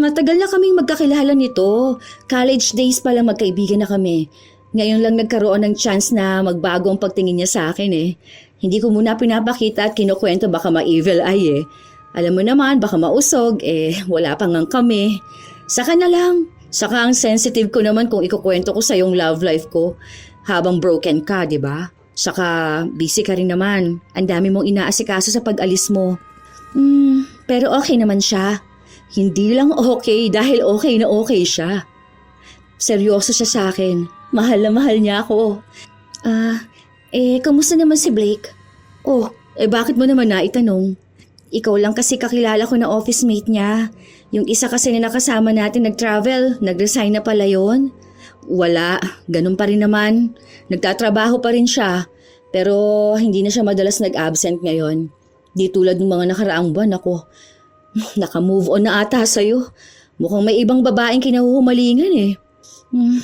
Matagal na kaming magkakilala nito. College days pa lang magkaibigan na kami. Ngayon lang nagkaroon ng chance na magbago ang pagtingin niya sa akin eh. Hindi ko muna pinapakita at kinukwento baka ma-evil eye eh. Alam mo naman, baka mausog wala pa ngang kami. Saka na lang. Saka ang sensitive ko naman kung ikukwento ko sa yung love life ko habang broken ka, di ba? Saka busy ka rin naman. Ang dami mong inaasikaso sa pag-alis mo. Pero okay naman siya. Hindi lang okay dahil okay na okay siya. Seryoso siya sa akin. Mahal na mahal niya ako. Kamusta naman si Blake? Bakit mo naman naitanong? Ikaw lang kasi kakilala ko na office mate niya. Yung isa kasi na nakasama natin nag-travel, nag-resign na pala yun. Wala, ganun pa rin naman. Nagtatrabaho pa rin siya. Pero hindi na siya madalas nag-absent ngayon. Di tulad ng mga nakaraang buwan ako. Naka-move on na ata sa'yo. Mukhang may ibang babaeng kinahuhumalingan eh.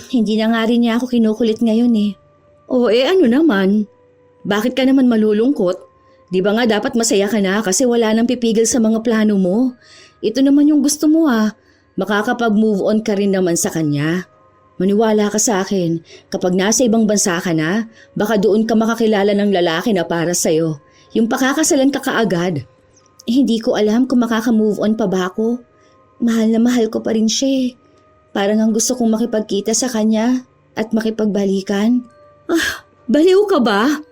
Hindi na nga rin niya ako kinukulit ngayon eh. Ano naman? Bakit ka naman malulungkot? Di ba nga dapat masaya ka na kasi wala nang pipigil sa mga plano mo? Ito naman yung gusto mo Makakapag-move on ka rin naman sa kanya. Maniwala ka sa akin, kapag nasa ibang bansa ka na, baka doon ka makakilala ng lalaki na para sa'yo. Yung pakakasalan ka kaagad. Hindi ko alam kung makaka-move on pa ba ako. Mahal na mahal ko pa rin siya. Parang ang gusto kong makipagkita sa kanya at makipagbalikan. Baliw ka ba?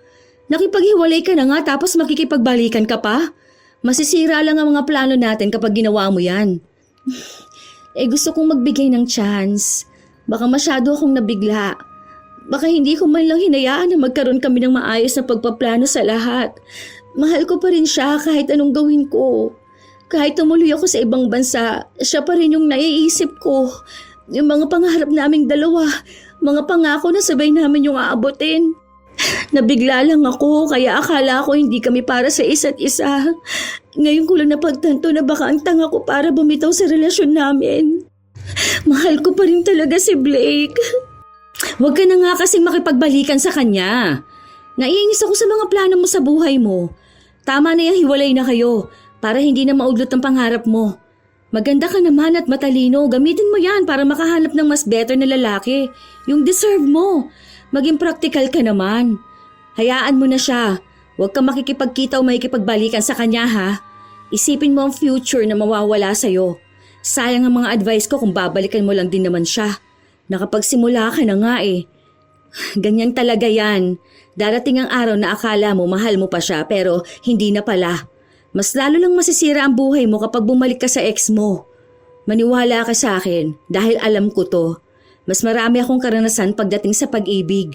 Nakipaghiwalay ka na nga tapos makikipagbalikan ka pa? Masisira lang ang mga plano natin kapag ginawa mo yan. Gusto kong magbigay ng chance. Baka masyado akong nabigla. Baka hindi ko man lang hinayaan na magkaroon kami ng maayos na pagpaplano sa lahat. Mahal ko pa rin siya kahit anong gawin ko. Kahit tumuloy ako sa ibang bansa, siya pa rin yung naiisip ko. Yung mga pangarap naming dalawa, mga pangako na sabay namin yung aabutin. Nabigla lang ako kaya akala ko hindi kami para sa isa't isa. Ngayon ko lang napagtanto na baka ang tanga ko para bumitaw sa relasyon namin. Mahal ko pa rin talaga si Blake. Huwag ka na nga kasing makipagbalikan sa kanya. Naiinis ako sa mga plano mo sa buhay mo. Tama na yung hiwalay na kayo para hindi na maudlot ang pangarap mo. Maganda ka naman at matalino. Gamitin mo yan para makahanap ng mas better na lalaki. Yung deserve mo. Maging practical ka naman. Hayaan mo na siya. Huwag kang makikipagkita o makikipagbalikan sa kanya ha. Isipin mo ang future na mawawala sa'yo. Sayang ang mga advice ko kung babalikan mo lang din naman siya. Nakapagsimula ka na nga eh. Ganyan talaga yan. Darating ang araw na akala mo mahal mo pa siya pero hindi na pala. Mas lalo lang masisira ang buhay mo kapag bumalik ka sa ex mo. Maniwala ka sa akin dahil alam ko to. Mas marami akong karanasan pagdating sa pag-ibig.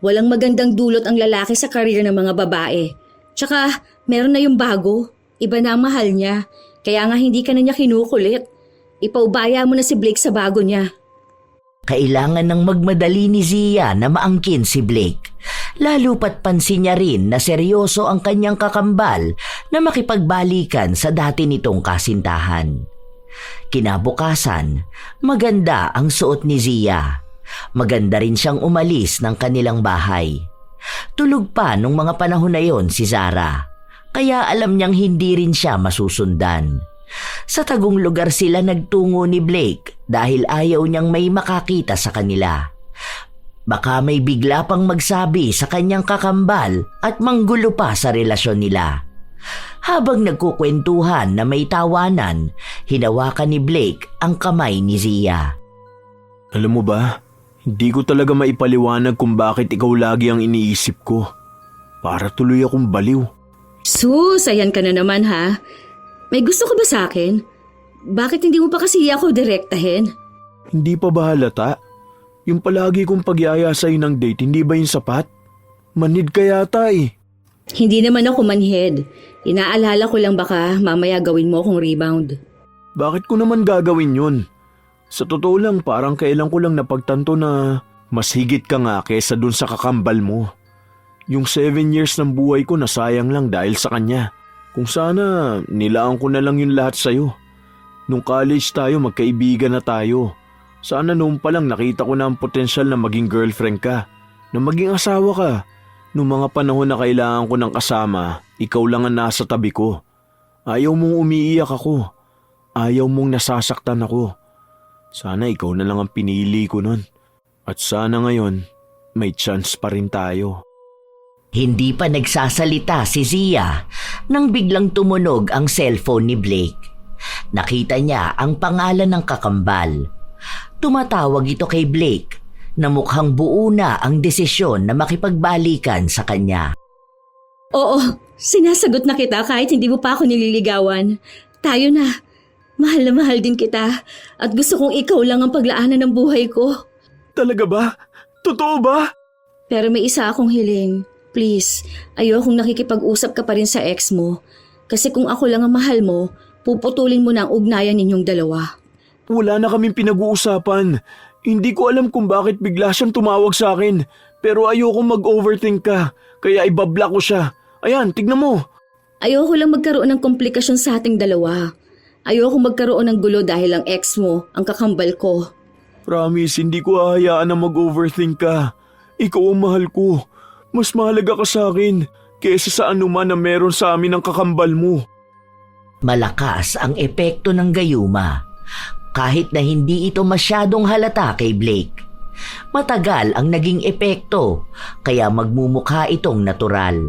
Walang magandang dulot ang lalaki sa karir ng mga babae. Tsaka meron na yung bago. Iba na ang mahal niya. Kaya nga hindi ka na niya kinukulit. Ipaubaya mo na si Blake sa bago niya. Kailangan ng magmadali ni Zia na maangkin si Blake. Lalo pat pansin niya rin na seryoso ang kanyang kakambal na makipagbalikan sa dati nitong kasintahan. Kinabukasan, maganda ang suot ni Zia. Maganda rin siyang umalis ng kanilang bahay. Tulog pa nung mga panahon na yon si Zara, kaya alam niyang hindi rin siya masusundan. Sa tagong lugar sila nagtungo ni Blake dahil ayaw niyang may makakita sa kanila. Baka may bigla pang magsabi sa kanyang kakambal at manggulo pa sa relasyon nila. Habang nagkukwentuhan na may tawanan, hinawakan ni Blake ang kamay ni Zia. Alam mo ba, hindi ko talaga maipaliwanag kung bakit ikaw lagi ang iniisip ko. Para tuloy akong baliw. Sus, ayan ka na naman ha. May gusto ka ba sa akin? Bakit hindi mo pa kasi ako direktahin? Hindi pa ba halata? Yung palagi kong pagyaya sa'yo ng date, hindi ba yung sapat? Manhid ka yata eh. Hindi naman ako manhid. Inaalala ko lang baka mamaya gawin mo akong rebound. Bakit ko naman gagawin yun? Sa totoo lang, parang kailan ko lang napagtanto na mas higit ka nga kesa dun sa kakambal mo. Yung 7 years ng buhay ko nasayang lang dahil sa kanya. Kung sana, nilaan ko na lang yung lahat sa'yo. Nung college tayo, magkaibigan na tayo. Sana noon pa lang nakita ko na ang potensyal na maging girlfriend ka, na maging asawa ka. Noong mga panahon na kailangan ko ng kasama, ikaw lang ang nasa tabi ko. Ayaw mong umiiyak ako. Ayaw mong nasasaktan ako. Sana ikaw na lang ang pinili ko nun. At sana ngayon, may chance pa rin tayo. Hindi pa nagsasalita si Zia nang biglang tumunog ang cellphone ni Blake. Nakita niya ang pangalan ng kakambal. Tumatawag ito kay Blake na mukhang buo na ang desisyon na makipagbalikan sa kanya. Oo, sinasagot na kita kahit hindi mo pa ako nililigawan. Tayo na. Mahal na mahal din kita at gusto kong ikaw lang ang paglaanan ng buhay ko. Talaga ba? Totoo ba? Pero may isa akong hiling. Please, ayokong nakikipag-usap ka pa rin sa ex mo. Kasi kung ako lang ang mahal mo, puputulin mo na ang ugnayan ninyong dalawa. Wala na kaming pinag-uusapan. Hindi ko alam kung bakit bigla siyang tumawag sa akin. Pero ayoko mag-overthink ka, kaya ibablock ko siya. Ayan, tignan mo. Ayoko lang magkaroon ng komplikasyon sa ating dalawa. Ayoko magkaroon ng gulo dahil ang ex mo, ang kakambal ko. Promise, hindi ko hahayaan na mag-overthink ka. Ikaw ang mahal ko. Mas mahalaga ka sa akin kaysa sa anuman na meron sa amin ang kakambal mo. Malakas ang epekto ng gayuma, kahit na hindi ito masyadong halata kay Blake. Matagal ang naging epekto, kaya magmumukha itong natural.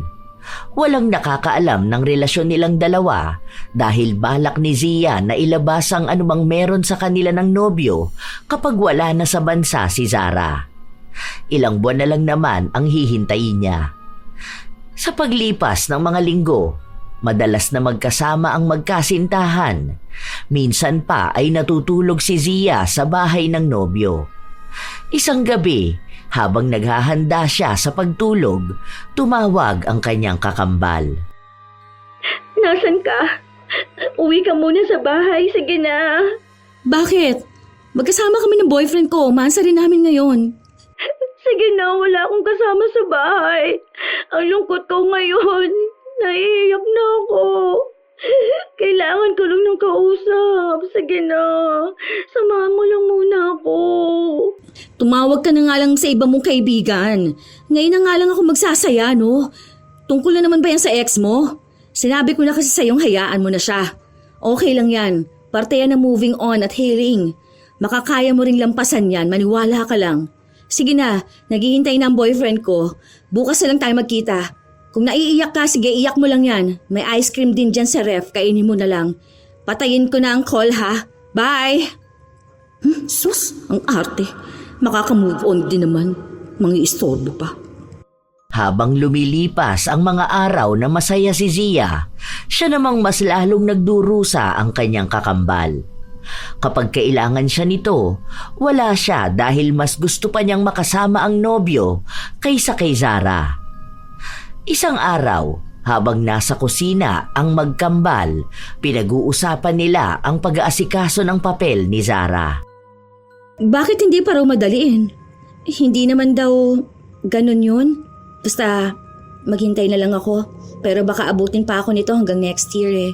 Walang nakakaalam ng relasyon nilang dalawa dahil balak ni Zia na ilabas ang anumang meron sa kanila ng nobyo kapag wala na sa bansa si Zara. Ilang buwan na lang naman ang hihintayin niya. Sa paglipas ng mga linggo, madalas na magkasama ang magkasintahan. Minsan pa ay natutulog si Zia sa bahay ng nobyo. Isang gabi, habang naghahanda siya sa pagtulog, tumawag ang kanyang kakambal. Nasaan ka? Uwi ka muna sa bahay, sige na. Bakit? Magkasama kami ng boyfriend ko, mansa rin namin ngayon. Sige na, wala akong kasama sa bahay. Ang lungkot ko ngayon. Naiiyak na ako. Kailangan ko lang ng kausap. Sige na. Samahan mo lang muna ako. Tumawag ka na nga lang sa iba mong kaibigan. Ngayon na nga lang ako magsasaya, no? Tungkol na naman ba yan sa ex mo? Sinabi ko na kasi sa'yong hayaan mo na siya. Okay lang yan. Parte yan ng moving on at healing. Makakaya mo ring lampasan yan, maniwala ka lang. Sige na, naghihintay na ang boyfriend ko. Bukas na lang tayo magkita. Kung naiiyak ka, sige iyak mo lang yan. May ice cream din dyan sa ref, kainin mo na lang. Patayin ko na ang call ha. Bye! Sus, ang arte. Makaka-move on din naman. Mga istorbo pa. Habang lumilipas ang mga araw na masaya si Zia, siya namang mas lalong nagdurusa ang kanyang kakambal. Kapag kailangan siya nito, wala siya dahil mas gusto pa niyang makasama ang nobyo kaysa kay Zara. Isang araw, habang nasa kusina ang magkambal, pinag-uusapan nila ang pag-aasikaso ng papel ni Zara. Bakit hindi pa raw madaliin? Hindi naman daw ganun yun. Basta maghintay na lang ako. Pero baka abutin pa ako nito hanggang next year eh.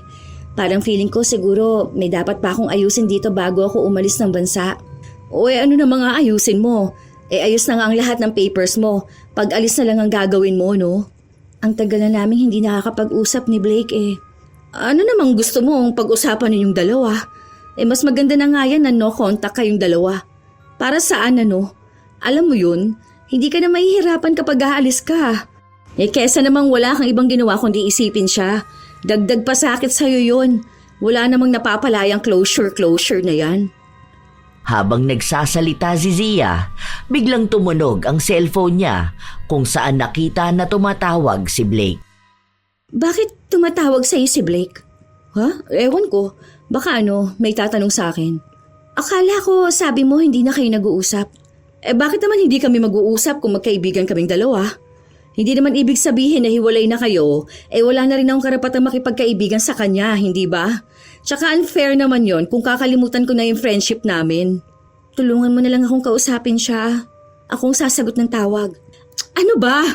Parang feeling ko siguro may dapat pa akong ayusin dito bago ako umalis ng bansa. O ano na mga ayusin mo? Ayos na nga ang lahat ng papers mo. Pag alis na lang ang gagawin mo, no? Ang tagal na namin hindi nakakapag-usap ni Blake eh. Ano namang gusto mong pag-usapan ninyong dalawa? Mas maganda na nga yan na no contact kayong dalawa. Para saan ano? Alam mo yun, hindi ka na mahihirapan kapag aalis ka. Kesa namang wala kang ibang ginawa kundi isipin siya. Dagdag pa sakit sa'yo yun. Wala namang napapalayang closure na yan. Habang nagsasalita si Zia, biglang tumunog ang cellphone niya kung saan nakita na tumatawag si Blake. Bakit tumatawag sa'yo si Blake? Ha? Ewan ko. Baka may tatanong sa akin. Akala ko sabi mo hindi na kayo nag-uusap. Bakit naman hindi kami mag-uusap kung magkaibigan kaming dalawa? Hindi naman ibig sabihin na hiwalay na kayo, wala na rin akong karapatang makipagkaibigan sa kanya, hindi ba? Tsaka unfair naman yon kung kakalimutan ko na yung friendship namin. Tulungan mo na lang akong kausapin siya. Akong sasagot ng tawag. Ano ba?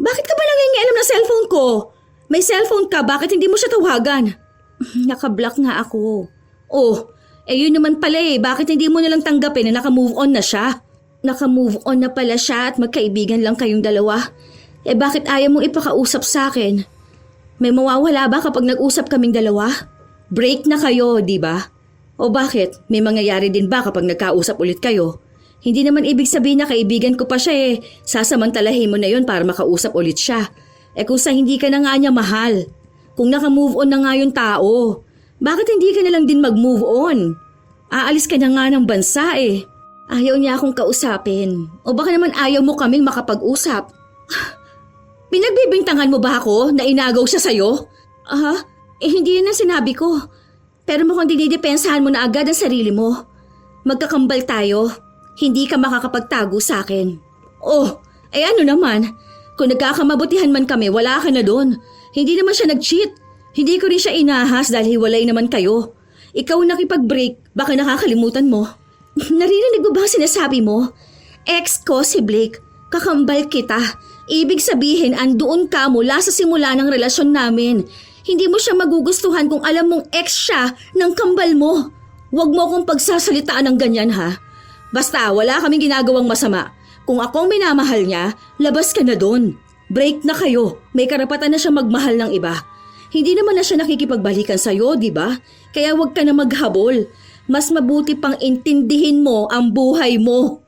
Bakit ka ba nangingialam ng cellphone ko? May cellphone ka, bakit hindi mo siya tawagan? Naka-block nga ako. Yun naman pala bakit hindi mo nalang tanggapin na naka-move on na siya? Naka-move on na pala siya at magkaibigan lang kayong dalawa. Bakit ayaw mong ipakausap sa akin? May mawawala ba kapag nag-usap kaming dalawa? Break na kayo, di ba? O bakit? May mangyayari din ba kapag nagkausap ulit kayo? Hindi naman ibig sabihin na kaibigan ko pa siya sasamantalahin mo na yon para makausap ulit siya. Kung sa hindi ka na nga niya mahal. Kung naka-move on na nga yung tao, bakit hindi ka na lang din mag-move on? Aalis ka na nga ng bansa Ayaw niya akong kausapin. O baka naman ayaw mo kaming makapag-usap. Pinagbibintangan mo ba ako na inagaw siya sa'yo? Hindi yan ang sinabi ko. Pero mukhang dinidepensahan mo na agad ang sarili mo. Magkakambal tayo. Hindi ka makakapagtago sa akin. Ano naman? Kung nagkakamabutihan man kami, wala ka na doon. Hindi naman siya nag-cheat. Hindi ko rin siya inahas dahil hiwalay naman kayo. Ikaw nakipag-break, baka nakakalimutan mo. Naririnig mo ba ang sinasabi mo? Ex ko si Blake, kakambal kita. Ibig sabihin, andoon ka mula sa simula ng relasyon namin. Hindi mo siya magugustuhan kung alam mong ex siya ng kambal mo. Huwag mo akong pagsasalitaan ng ganyan ha. Basta wala kaming ginagawang masama. Kung akong minamahal niya, labas ka na doon. Break na kayo. May karapatan na siya magmahal ng iba. Hindi naman na siya nakikipagbalikan sa'yo, di ba? Kaya huwag ka na maghabol. Mas mabuti pang intindihin mo ang buhay mo.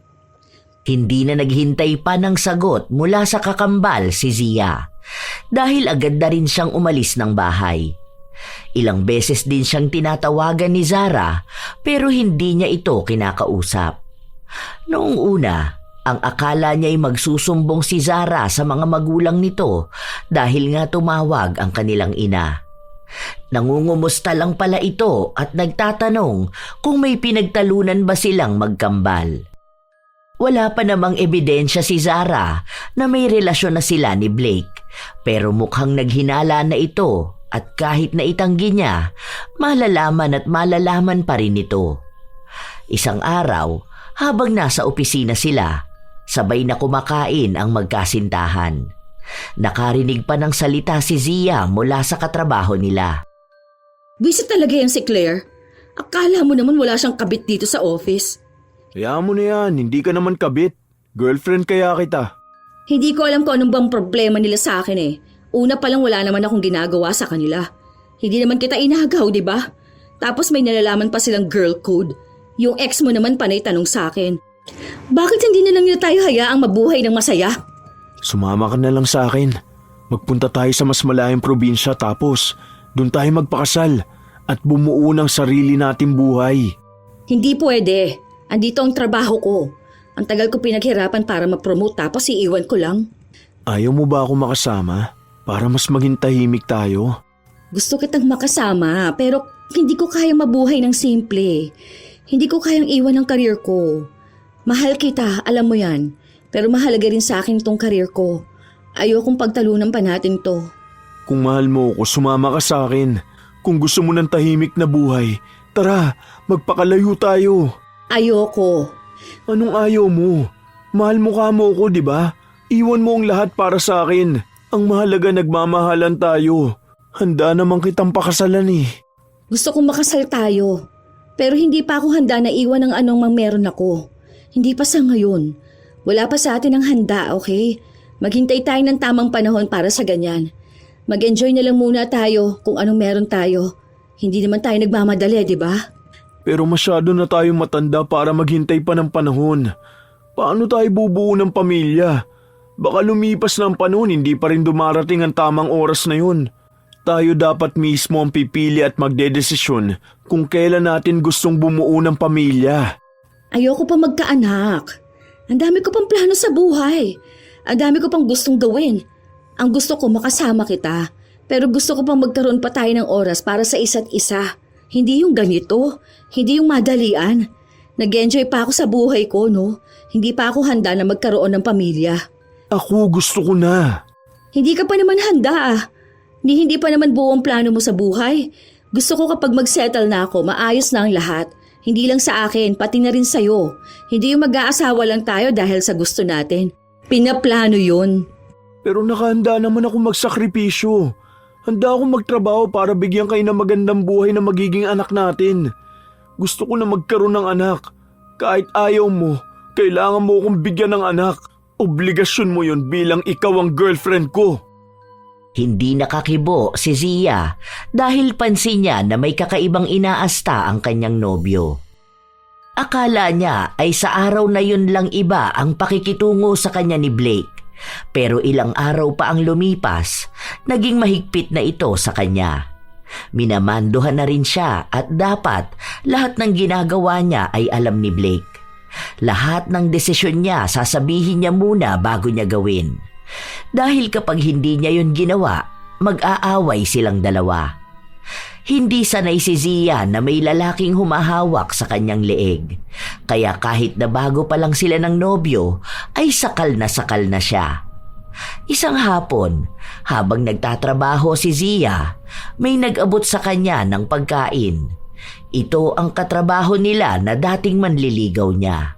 Hindi na naghintay pa ng sagot mula sa kakambal si Zia dahil agad na rin siyang umalis ng bahay. Ilang beses din siyang tinatawagan ni Zara pero hindi niya ito kinakausap. Noong una, ang akala niya ay magsusumbong si Zara sa mga magulang nito dahil nga tumawag ang kanilang ina. Nangungumusta lang pala ito at nagtatanong kung may pinagtalunan ba silang magkambal. Wala pa namang ebidensya si Zara na may relasyon na sila ni Blake pero mukhang naghinala na ito at kahit na itanggi niya, malalaman at malalaman pa rin ito. Isang araw, habang nasa opisina sila, sabay na kumakain ang magkasintahan. Nakarinig pa ng salita si Zia mula sa katrabaho nila. Buwisit talaga yan si Claire. Akala mo naman wala siyang kabit dito sa office. Hayaan mo na yan, hindi ka naman kabit. Girlfriend kaya kita. Hindi ko alam kung anong bang problema nila sa akin eh. Una pa lang wala naman akong ginagawa sa kanila. Hindi naman kita inagaw, di ba? Tapos may nalalaman pa silang girl code. Yung ex mo naman panay tanong sa akin. Bakit hindi na lang nila tayo hayaang mabuhay ng masaya? Sumama ka na lang sa akin. Magpunta tayo sa mas malayang probinsya tapos doon tayo magpakasal at bumuo ng sarili nating buhay. Hindi pwede. Andito ang trabaho ko. Ang tagal ko pinaghirapan para ma-promote tapos iiwan ko lang. Ayaw mo ba ako makasama para mas maging tahimik tayo? Gusto kitang makasama pero hindi ko kayang mabuhay ng simple. Hindi ko kayang iwan ang karir ko. Mahal kita, alam mo yan. Pero mahalaga rin sa akin tong karir ko. Ayokong pagtalunan pa natin to. Kung mahal mo ako, sumama ka sa akin. Kung gusto mo ng tahimik na buhay, tara, magpakalayo tayo. Ayoko. Anong ayaw mo? Mahal mo ka mo ako, di ba? Iwan mo ang lahat para sa akin. Ang mahalaga nagmamahalan tayo. Handa namang kitang pakasalan eh. Gusto kong makasal tayo. Pero hindi pa ako handa na iwan ng anong mang meron ako. Hindi pa sa ngayon. Wala pa sa atin ang handa, okay? Maghintay tayo ng tamang panahon para sa ganyan. Mag-enjoy na lang muna tayo kung anong meron tayo. Hindi naman tayo nagmamadali, di ba? Pero masyado na tayong matanda para maghintay pa ng panahon. Paano tayo bubuo ng pamilya? Baka lumipas na ang panahon, hindi pa rin dumarating ang tamang oras na yun. Tayo dapat mismo ang pipili at magdedesisyon kung kailan natin gustong bumuo ng pamilya. Ayoko pa magkaanak. Ang dami ko pang plano sa buhay. Ang dami ko pang gustong gawin. Ang gusto ko makasama kita. Pero gusto ko pang magkaroon pa tayo ng oras para sa isa't isa. Hindi yung ganito. Hindi yung madalian. Nag-enjoy pa ako sa buhay ko, no? Hindi pa ako handa na magkaroon ng pamilya. Ako gusto ko na. Hindi ka pa naman handa ah. Hindi pa naman buo ang plano mo sa buhay. Gusto ko kapag mag-settle na ako, maayos na ang lahat. Hindi lang sa akin, pati na rin sa'yo. Hindi yung mag-aasawa lang tayo dahil sa gusto natin. Pinaplano yun. Pero nakahanda naman ako magsakripisyo. Handa akong magtrabaho para bigyan kayo ng magandang buhay na magiging anak natin. Gusto ko na magkaroon ng anak. Kahit ayaw mo, kailangan mo akong bigyan ng anak. Obligasyon mo yun bilang ikaw ang girlfriend ko. Hindi nakakibo si Zia dahil pansin niya na may kakaibang inaasta ang kanyang nobyo. Akala niya ay sa araw na yun lang iba ang pakikitungo sa kanya ni Blake. Pero ilang araw pa ang lumipas, naging mahigpit na ito sa kanya. Minamandohan na rin siya at dapat lahat ng ginagawa niya ay alam ni Blake. Lahat ng desisyon niya sasabihin niya muna bago niya gawin. Dahil kapag hindi niya yun ginawa, mag-aaway silang dalawa. Hindi sanay si Zia na may lalaking humahawak sa kanyang leeg. Kaya kahit na bago pa lang sila ng nobyo, ay sakal na siya. Isang hapon, habang nagtatrabaho si Zia, may nag-abot sa kanya ng pagkain. Ito ang katrabaho nila na dating manliligaw niya.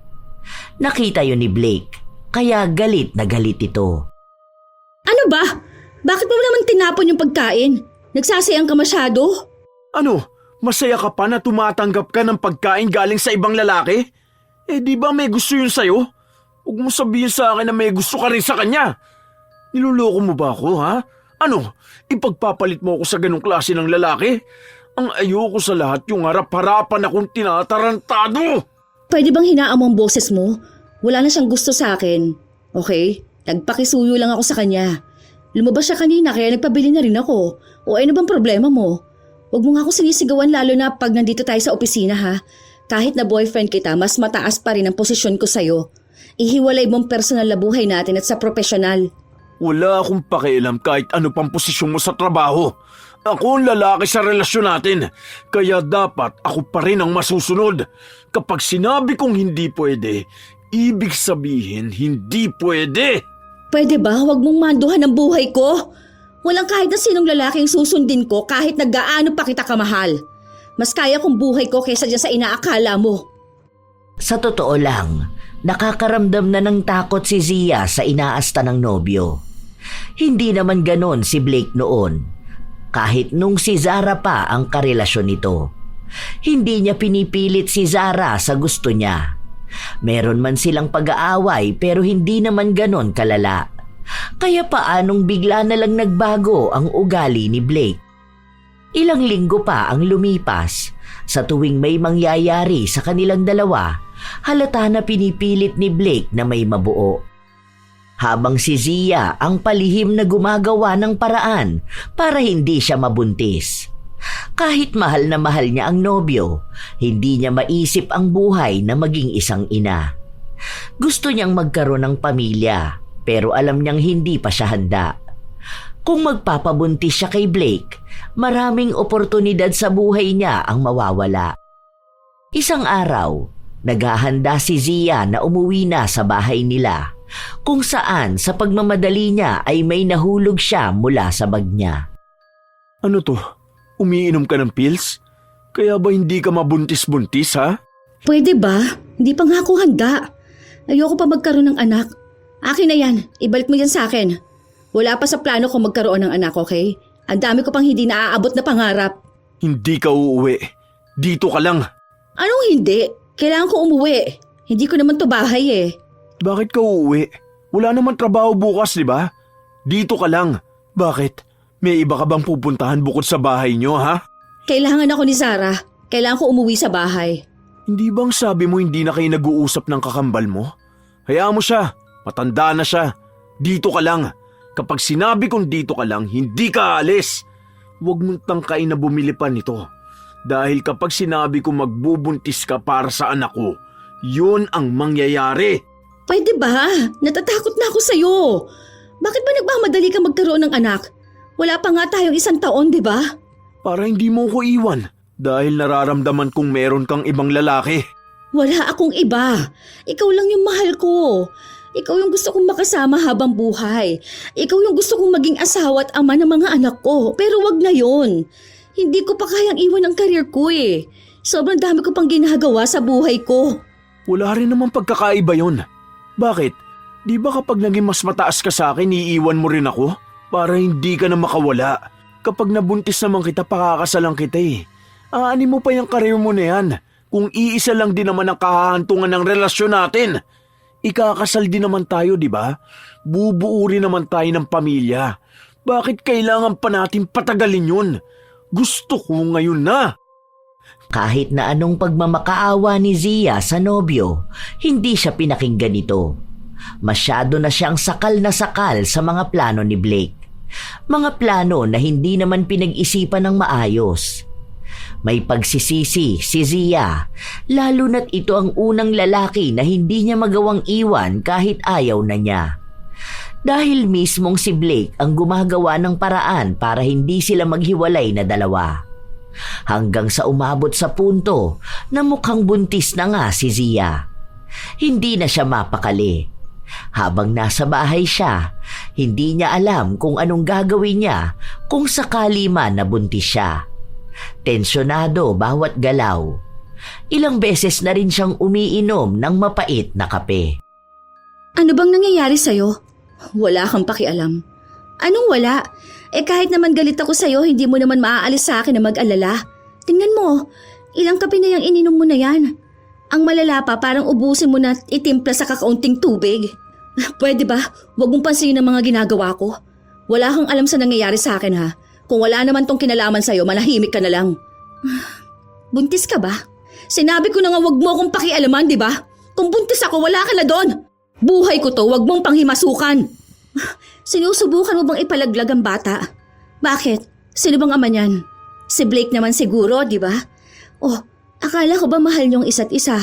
Nakita yun ni Blake, kaya galit na galit ito. Ano ba? Bakit mo naman tinapon yung pagkain? Nagsasayang ka masyado? Ano? Masaya ka pa na tumatanggap ka ng pagkain galing sa ibang lalaki? Eh di ba may gusto yun sa'yo? Huwag mo sabihin sa akin na may gusto ka rin sa kanya. Niloloko mo ba ako, ha? Ano? Ipagpapalit mo ako sa ganong klase ng lalaki? Ang ayoko sa lahat yung harap-harapan akong tinatarantado. Pwede bang hinaan mo ang boses mo? Wala na siyang gusto sa akin. Okay? Nagpakisuyo lang ako sa kanya. Lumabas siya kanina kaya nagpabili na rin ako. O ano bang problema mo? Huwag mo nga ako sinisigawan lalo na pag nandito tayo sa opisina ha. Kahit na boyfriend kita, mas mataas pa rin ang posisyon ko sa'yo. Ihiwalay mong personal na buhay natin at sa profesional. Wala akong pakialam kahit ano pang posisyon mo sa trabaho. Ako ang lalaki sa relasyon natin. Kaya dapat ako pa rin ang masusunod. Kapag sinabi kong hindi pwede, ibig sabihin hindi pwede. Pwede ba huwag mong manduhan ang buhay ko? Walang kahit na sinong lalaking susundin ko kahit na gaano pa kita kamahal. Mas kaya kong buhay ko kaysa dyan sa inaakala mo. Sa totoo lang, nakakaramdam na ng takot si Zia sa inaasta ng nobyo. Hindi naman ganon si Blake noon. kahit nung si Zara pa ang karelasyon nito. Hindi niya pinipilit si Zara sa gusto niya. Meron man silang pag-aaway pero hindi naman ganon kalala. Kaya paanong bigla na lang nagbago ang ugali ni Blake? Ilang linggo pa ang lumipas. Sa tuwing may mangyayari sa kanilang dalawa, halata na pinipilit ni Blake na may mabuo. Habang si Zia ang palihim na gumagawa ng paraan para hindi siya mabuntis. Kahit mahal na mahal niya ang nobyo, hindi niya maisip ang buhay na maging isang ina. Gusto niyang magkaroon ng pamilya, pero alam niyang hindi pa siya handa. Kung magpapabuntis siya kay Blake, maraming oportunidad sa buhay niya ang mawawala. Isang araw, naghahanda si Zia na umuwi na sa bahay nila, kung saan sa pagmamadali niya ay may nahulog siya mula sa bag niya. Ano to? Umiinom ka ng pills? Kaya ba hindi ka mabuntis-buntis, ha? Pwede ba? Hindi pa nga ako handa. Ayoko pa magkaroon ng anak. Akin na yan. Ibalik mo yan sa akin. Wala pa sa plano ko magkaroon ng anak, okay? Ang dami ko pang hindi naaabot na pangarap. Hindi ka uuwi. Dito ka lang. Anong hindi? Kailangan ko umuwi. Hindi ko naman to bahay eh. Bakit ka uuwi? Wala naman trabaho bukas, di ba? Dito ka lang. Bakit? May iba ka bang pupuntahan bukod sa bahay nyo, ha? Kailangan ako ni Zara. Kailangan ko umuwi sa bahay. Hindi bang sabi mo hindi na kayo nag-uusap ng kakambal mo? Hayaan mo siya. Matanda na siya. Dito ka lang. Kapag sinabi kong dito ka lang, hindi ka aalis. Huwag mong tangkain na bumili pa nito. Dahil kapag sinabi kong magbubuntis ka para sa anak ko, yun ang mangyayari. Pwede ba? Natatakot na ako sa'yo. Bakit ba nagmamadali ka magkaroon ng anak? Wala pa nga tayong 1 taon, di ba? Para hindi mo ko iwan. Dahil nararamdaman kong meron kang ibang lalaki. Wala akong iba. Ikaw lang yung mahal ko. Ikaw yung gusto kong makasama habang buhay. Ikaw yung gusto kong maging asawa at ama ng mga anak ko. Pero wag na yon. Hindi ko pa kayang iwan ang career ko eh. Sobrang dami ko pang ginagawa sa buhay ko. Wala rin naman pagkakaiba yon. Bakit? Di ba kapag naging mas mataas ka sa akin, iiwan mo rin ako? Para hindi ka na makawala. Kapag nabuntis naman kita, pakakasalan kita eh. Aanin mo pa yung career mo na yan. Kung iisa lang din naman ang kahahantungan ng relasyon natin. Ikakasal din naman tayo, di ba? Bubuo rin naman tayo ng pamilya. Bakit kailangan pa natin patagalin yun? Gusto ko ngayon na. Kahit na anong pagmamakaawa ni Zia sa nobyo, hindi siya pinakinggan nito. Masyado na siyang sakal na sakal sa mga plano ni Blake. Mga plano na hindi naman pinag-isipan ng maayos. May pagsisisi si Zia, lalo na't ito ang unang lalaki na hindi niya magawang iwan kahit ayaw na niya. Dahil mismong si Blake ang gumagawa ng paraan para hindi sila maghiwalay na dalawa. Hanggang sa umabot sa punto na mukhang buntis na nga si Zia. Hindi na siya mapakali. Habang nasa bahay siya, hindi niya alam kung anong gagawin niya kung sakali man nabuntis siya. Tensyonado bawat galaw. Ilang beses na rin siyang umiinom ng mapait na kape. Ano bang nangyayari sa'yo? Wala kang pakialam. Anong wala? Kahit naman galit ako sa'yo, hindi mo naman maaalis sa akin na mag-alala. Tingnan mo, ilang kape na yung ininom mo na yan. Ang malala pa, parang ubusin mo na itimpla sa kakaunting tubig. Pwede ba? Huwag mong pansinin ang mga ginagawa ko. Wala kang alam sa nangyayari sa akin ha. Kung wala naman tong kinalaman sa'yo, manahimik ka na lang. Buntis ka ba? Sinabi ko na nga huwag mo akong pakialaman, di ba? Kung buntis ako, wala ka na doon. Buhay ko to, huwag mong panghimasukan. Sinusubukan mo bang ipalaglag ang bata? Bakit? Sino bang ama niyan? Si Blake naman siguro, di ba? Oh, akala ko ba mahal niyong isa't isa?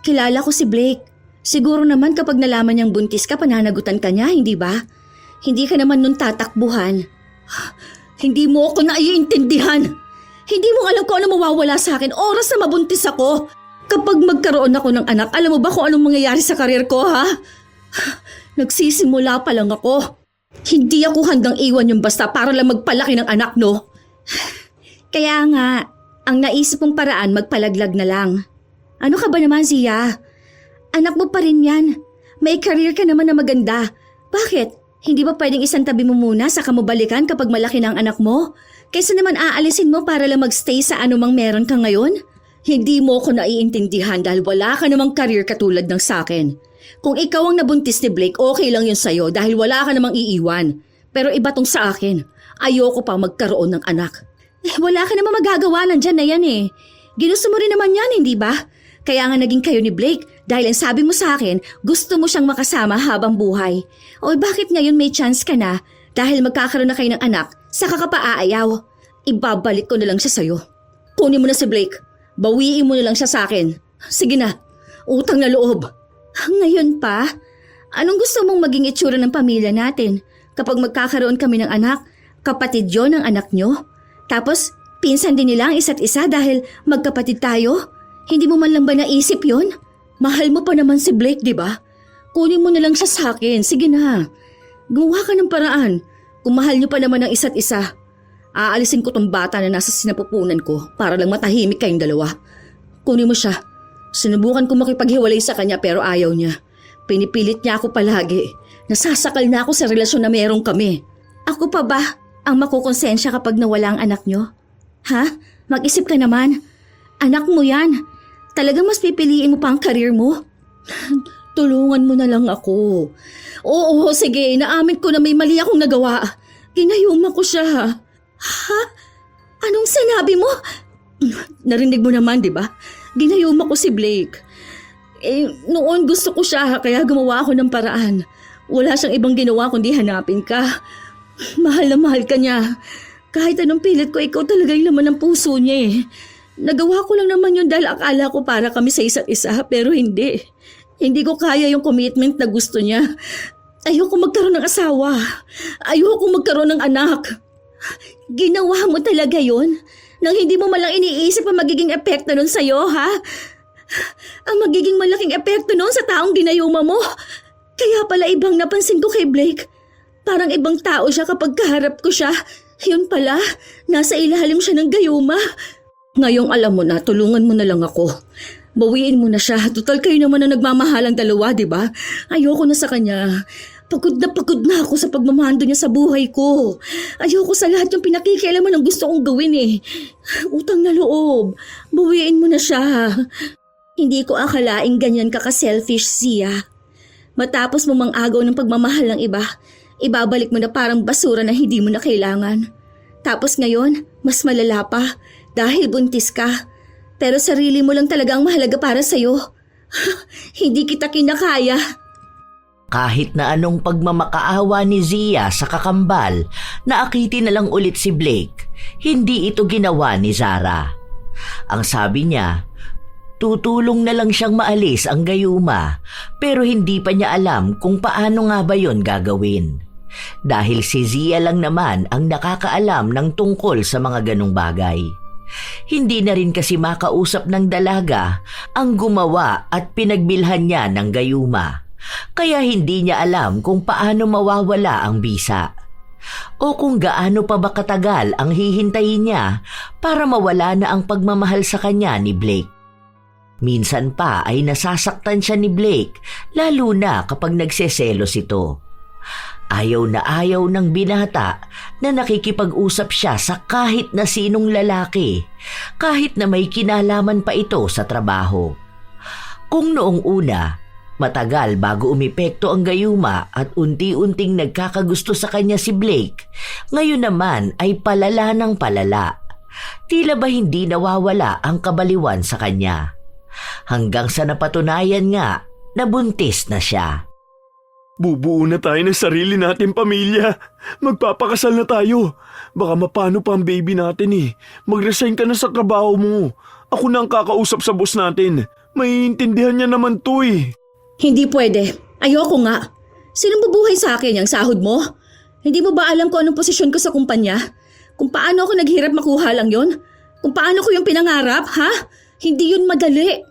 Kilala ko si Blake. Siguro naman kapag nalaman niyang buntis ka, pananagutan ka niya, hindi ba? Hindi ka naman nun tatakbuhan. Hindi mo ako naiintindihan. Hindi mo alam kung ano mawawala sa akin oras na mabuntis ako. Kapag magkaroon ako ng anak, alam mo ba kung anong mangyayari sa karir ko, ha? Nagsisimula pa lang ako. Hindi ako handang iwan yung basta para lang magpalaki ng anak, no? Kaya nga, ang naisip mong paraan magpalaglag na lang. Ano ka ba naman, Zia? Anak mo pa rin yan. May career ka naman na maganda. Bakit? Hindi ba pwedeng isang tabi mo muna saka mo balikan kapag malaki na ang anak mo? Kaysa naman aalisin mo para lang magstay sa anumang meron ka ngayon? Hindi mo ko naiintindihan dahil wala ka namang career katulad ng sakin. Kung ikaw ang nabuntis ni Blake, okay lang yun sa'yo dahil wala ka namang iiwan. Pero iba tong sa akin. Ayoko pa magkaroon ng anak. Wala ka namang magagawa, nandyan na yan eh. Ginusto mo rin naman yan, hindi ba? Kaya nga naging kayo ni Blake dahil ang sabi mo sa akin, gusto mo siyang makasama habang buhay. O bakit ngayon may chance ka na dahil magkakaroon na kayo ng anak, saka ka pa aayaw? Ibabalik ko na lang siya sa'yo. Kunin mo na si Blake. Bawiin mo na lang siya sa akin. Sige na, utang na loob. Ngayon pa? Anong gusto mong maging itsura ng pamilya natin? Kapag magkakaroon kami ng anak, kapatid yon ng anak nyo? Tapos, pinsan din nila ang isa't isa dahil magkapatid tayo? Hindi mo man lang ba naisip yon? Mahal mo pa naman si Blake, di ba? Kunin mo na lang siya sa akin. Sige na. Gumawa ka ng paraan. Kung mahal niyo pa naman ang isa't isa. Aalisin ko tong bata na nasa sinapupunan ko para lang matahimik kayong dalawa. Kunin mo siya. Sinubukan ko makipaghiwalay sa kanya pero ayaw niya. Pinipilit niya ako palagi. Nasasakal na ako sa relasyon na merong kami. Ako pa ba ang makukonsensya kapag nawala ang anak niyo? Ha? Mag-isip ka naman. Anak mo yan. Talagang mas pipiliin mo pa ang karir mo? Tulungan mo na lang ako. Oo, sige. Naamin ko na may mali akong nagawa. Ginayuma ko siya. Ha? Anong sinabi mo? Narinig mo naman, di ba? Ginayuma ko si Blake. Noon gusto ko siya kaya gumawa ako ng paraan. Wala siyang ibang ginawa kundi hanapin ka. Mahal na mahal ka niya. Kahit anong pilit ko, ikaw talaga yung laman ng puso niya eh. Nagawa ko lang naman yun dahil akala ko para kami sa isa't isa pero hindi. Hindi ko kaya yung commitment na gusto niya. Ayoko magkaroon ng asawa. Ayoko magkaroon ng anak. Ginawa mo talaga yun? Nang hindi mo malang iniisip ang magiging epekto nun sa'yo, ha? Ang magiging malaking epekto nun sa taong ginayuma mo. Kaya pala ibang napansin ko kay Blake. Parang ibang tao siya kapag kaharap ko siya. Yun pala, nasa ilalim siya ng gayuma. Ngayong alam mo na, tulungan mo na lang ako. Bawiin mo na siya. Total kayo naman na nagmamahalang dalawa, di ba? Ayoko na sa kanya. Pagod na ako sa pagmamando niya sa buhay ko. Ayoko sa lahat yung pinakikialaman ng gusto kong gawin eh. Utang na loob. Bawiin mo na siya. Hindi ko akalaing ganyan ka ka-selfish, Zia. Matapos mo mang-agaw ng pagmamahal ng iba, ibabalik mo na parang basura na hindi mo na kailangan. Tapos ngayon, mas malala pa dahil buntis ka. Pero sarili mo lang talaga ang mahalaga para sa'yo. Hindi kita kinakaya. Kahit na anong pagmamakaawa ni Zia sa kakambal, naakitin na lang ulit si Blake. Hindi ito ginawa ni Zara. Ang sabi niya, tutulong na lang siyang maalis ang gayuma pero hindi pa niya alam kung paano nga ba yon gagawin. Dahil si Zia lang naman ang nakakaalam ng tungkol sa mga ganong bagay. Hindi na rin kasi makausap ng dalaga ang gumawa at pinagbilhan niya ng gayuma. Kaya hindi niya alam kung paano mawawala ang bisa. O kung gaano pa ba katagal ang hihintayin niya para mawala na ang pagmamahal sa kanya ni Blake. Minsan pa ay nasasaktan siya ni Blake, lalo na kapag nagseselos ito. Ayaw na ayaw ng binata na nakikipag-usap siya sa kahit na sinong lalaki, kahit na may kinalaman pa ito sa trabaho. Kung noong una, matagal bago umepekto ang gayuma at unti-unting nagkakagusto sa kanya si Blake, ngayon naman ay palala ng palala. Tila ba hindi nawawala ang kabaliwan sa kanya? Hanggang sa napatunayan nga na buntis na siya. Bubuo na tayo ng sarili natin pamilya. Magpapakasal na tayo. Baka mapano pa ang baby natin eh. Mag-resign ka na sa trabaho mo. Ako na ang kakausap sa boss natin. Maiintindihan niya naman to eh. Hindi pwede. Ayoko nga. Sinong bubuhay sa akin yung sahod mo? Hindi mo ba alam kung anong posisyon ko sa kumpanya? Kung paano ako naghirap makuha lang yon? Kung paano ko yung pinangarap, ha? Hindi yun madali.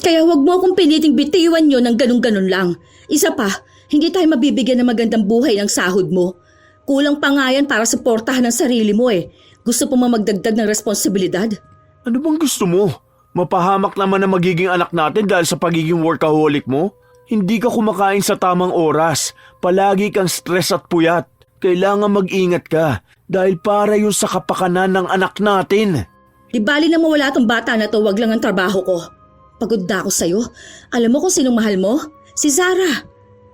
Kaya wag mo akong piliting bitiwan yun ng ganun-ganun lang. Isa pa, hindi tayo mabibigyan ng magandang buhay ng sahod mo. Kulang pa nga yan para suportahan ang sarili mo eh. Gusto po magdagdag ng responsibilidad? Ano bang gusto mo? Mapahamak naman na magiging anak natin dahil sa pagiging workaholic mo? Hindi ka kumakain sa tamang oras. Palagi kang stress at puyat. Kailangan mag-ingat ka dahil para yun sa kapakanan ng anak natin. Di bali na mawala tong bata na to, wag lang ang trabaho ko. Pagod na ako sa'yo. Alam mo kung sinong mahal mo? Si Zara.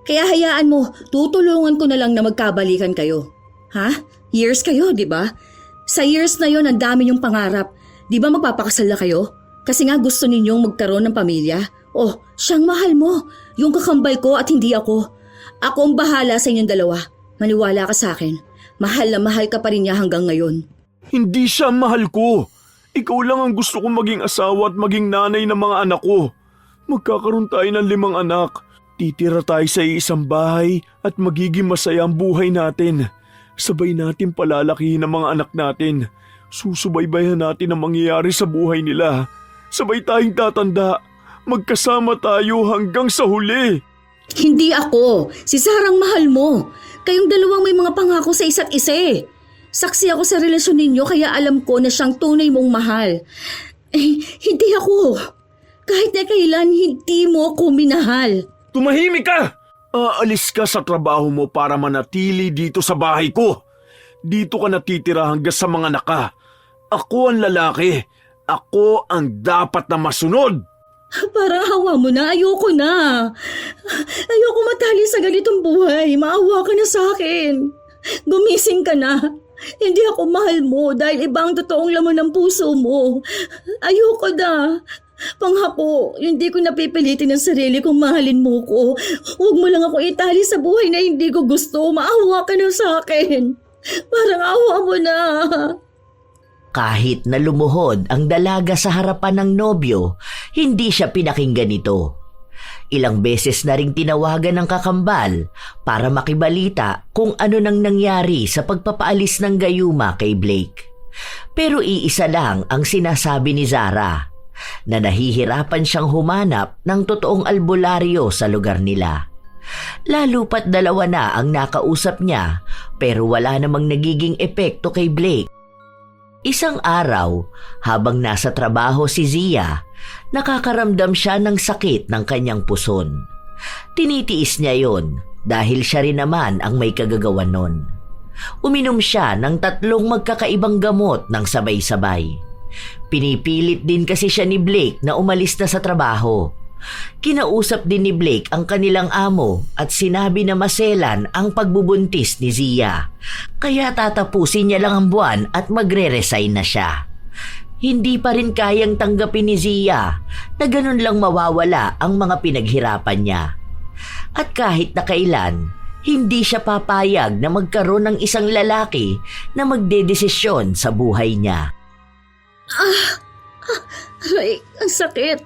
Kaya hayaan mo, tutulungan ko na lang na magkabalikan kayo. Ha? Years kayo, di ba? Sa years na yon, ang dami niyong pangarap. Di ba magpapakasal na kayo? Kasi nga gusto ninyong magkaroon ng pamilya. Oh, siyang mahal mo. Yung kakambal ko at hindi ako. Ako ang bahala sa inyong dalawa. Maniwala ka sa akin. Mahal na mahal ka pa rin niya hanggang ngayon. Hindi siya mahal ko. Ikaw lang ang gusto kong maging asawa at maging nanay ng mga anak ko. Magkakaroon tayo ng 5 anak. Titira tayo sa isang bahay at magiging masaya ang buhay natin. Sabay natin palalakihin ang mga anak natin. Susubaybayan natin ang mangyayari sa buhay nila. Sabay tayong tatanda. Magkasama tayo hanggang sa huli. Hindi ako. Si Sarang mahal mo. Kayong dalawang may mga pangako sa isa't isa eh. Saksi ako sa relasyon ninyo kaya alam ko na siyang tunay mong mahal. Hindi ako. Kahit na kailan, hindi mo ako minahal. Tumahimik ka! Aalis ka sa trabaho mo para manatili dito sa bahay ko. Dito ka natitira hanggang sa mga anak ka. Ako ang lalaki. Ako ang dapat na masunod. Parang hawa mo na. Ayoko na. Ayoko matali sa ganitong buhay. Maawa ka na sa akin. Gumising ka na. Hindi ako mahal mo dahil iba ang totoong laman ng puso mo. Ayoko na. Pangako, hindi ko napipilitin ang sarili kong mahalin mo ko. Huwag mo lang ako itali sa buhay na hindi ko gusto. Maawa ka na sa akin. Parang awa mo na. Kahit na lumuhod ang dalaga sa harapan ng nobyo, hindi siya pinakinggan nito. Ilang beses na ring tinawagan ng kakambal para makibalita kung ano nang nangyari sa pagpapaalis ng gayuma kay Blake. Pero iisa lang ang sinasabi ni Zara, na nahihirapan siyang humanap ng totoong albularyo sa lugar nila. Lalo pat 2 na ang nakausap niya pero wala namang nagiging epekto kay Blake. Isang araw, habang nasa trabaho si Zia, nakakaramdam siya ng sakit ng kanyang puson. Tinitiis niya yon dahil siya rin naman ang may kagagawan nun. Uminom siya ng 3 magkakaibang gamot ng sabay-sabay. Pinipilit din kasi siya ni Blake na umalis na sa trabaho. Kinausap din ni Blake ang kanilang amo at sinabi na maselan ang pagbubuntis ni Zia. Kaya tatapusin niya lang ang buwan at magre-resign na siya. Hindi pa rin kayang tanggapin ni Zia na ganun lang mawawala ang mga pinaghirapan niya. At kahit na kailan, hindi siya papayag na magkaroon ng isang lalaki na magdedesisyon sa buhay niya. Aray, ang sakit.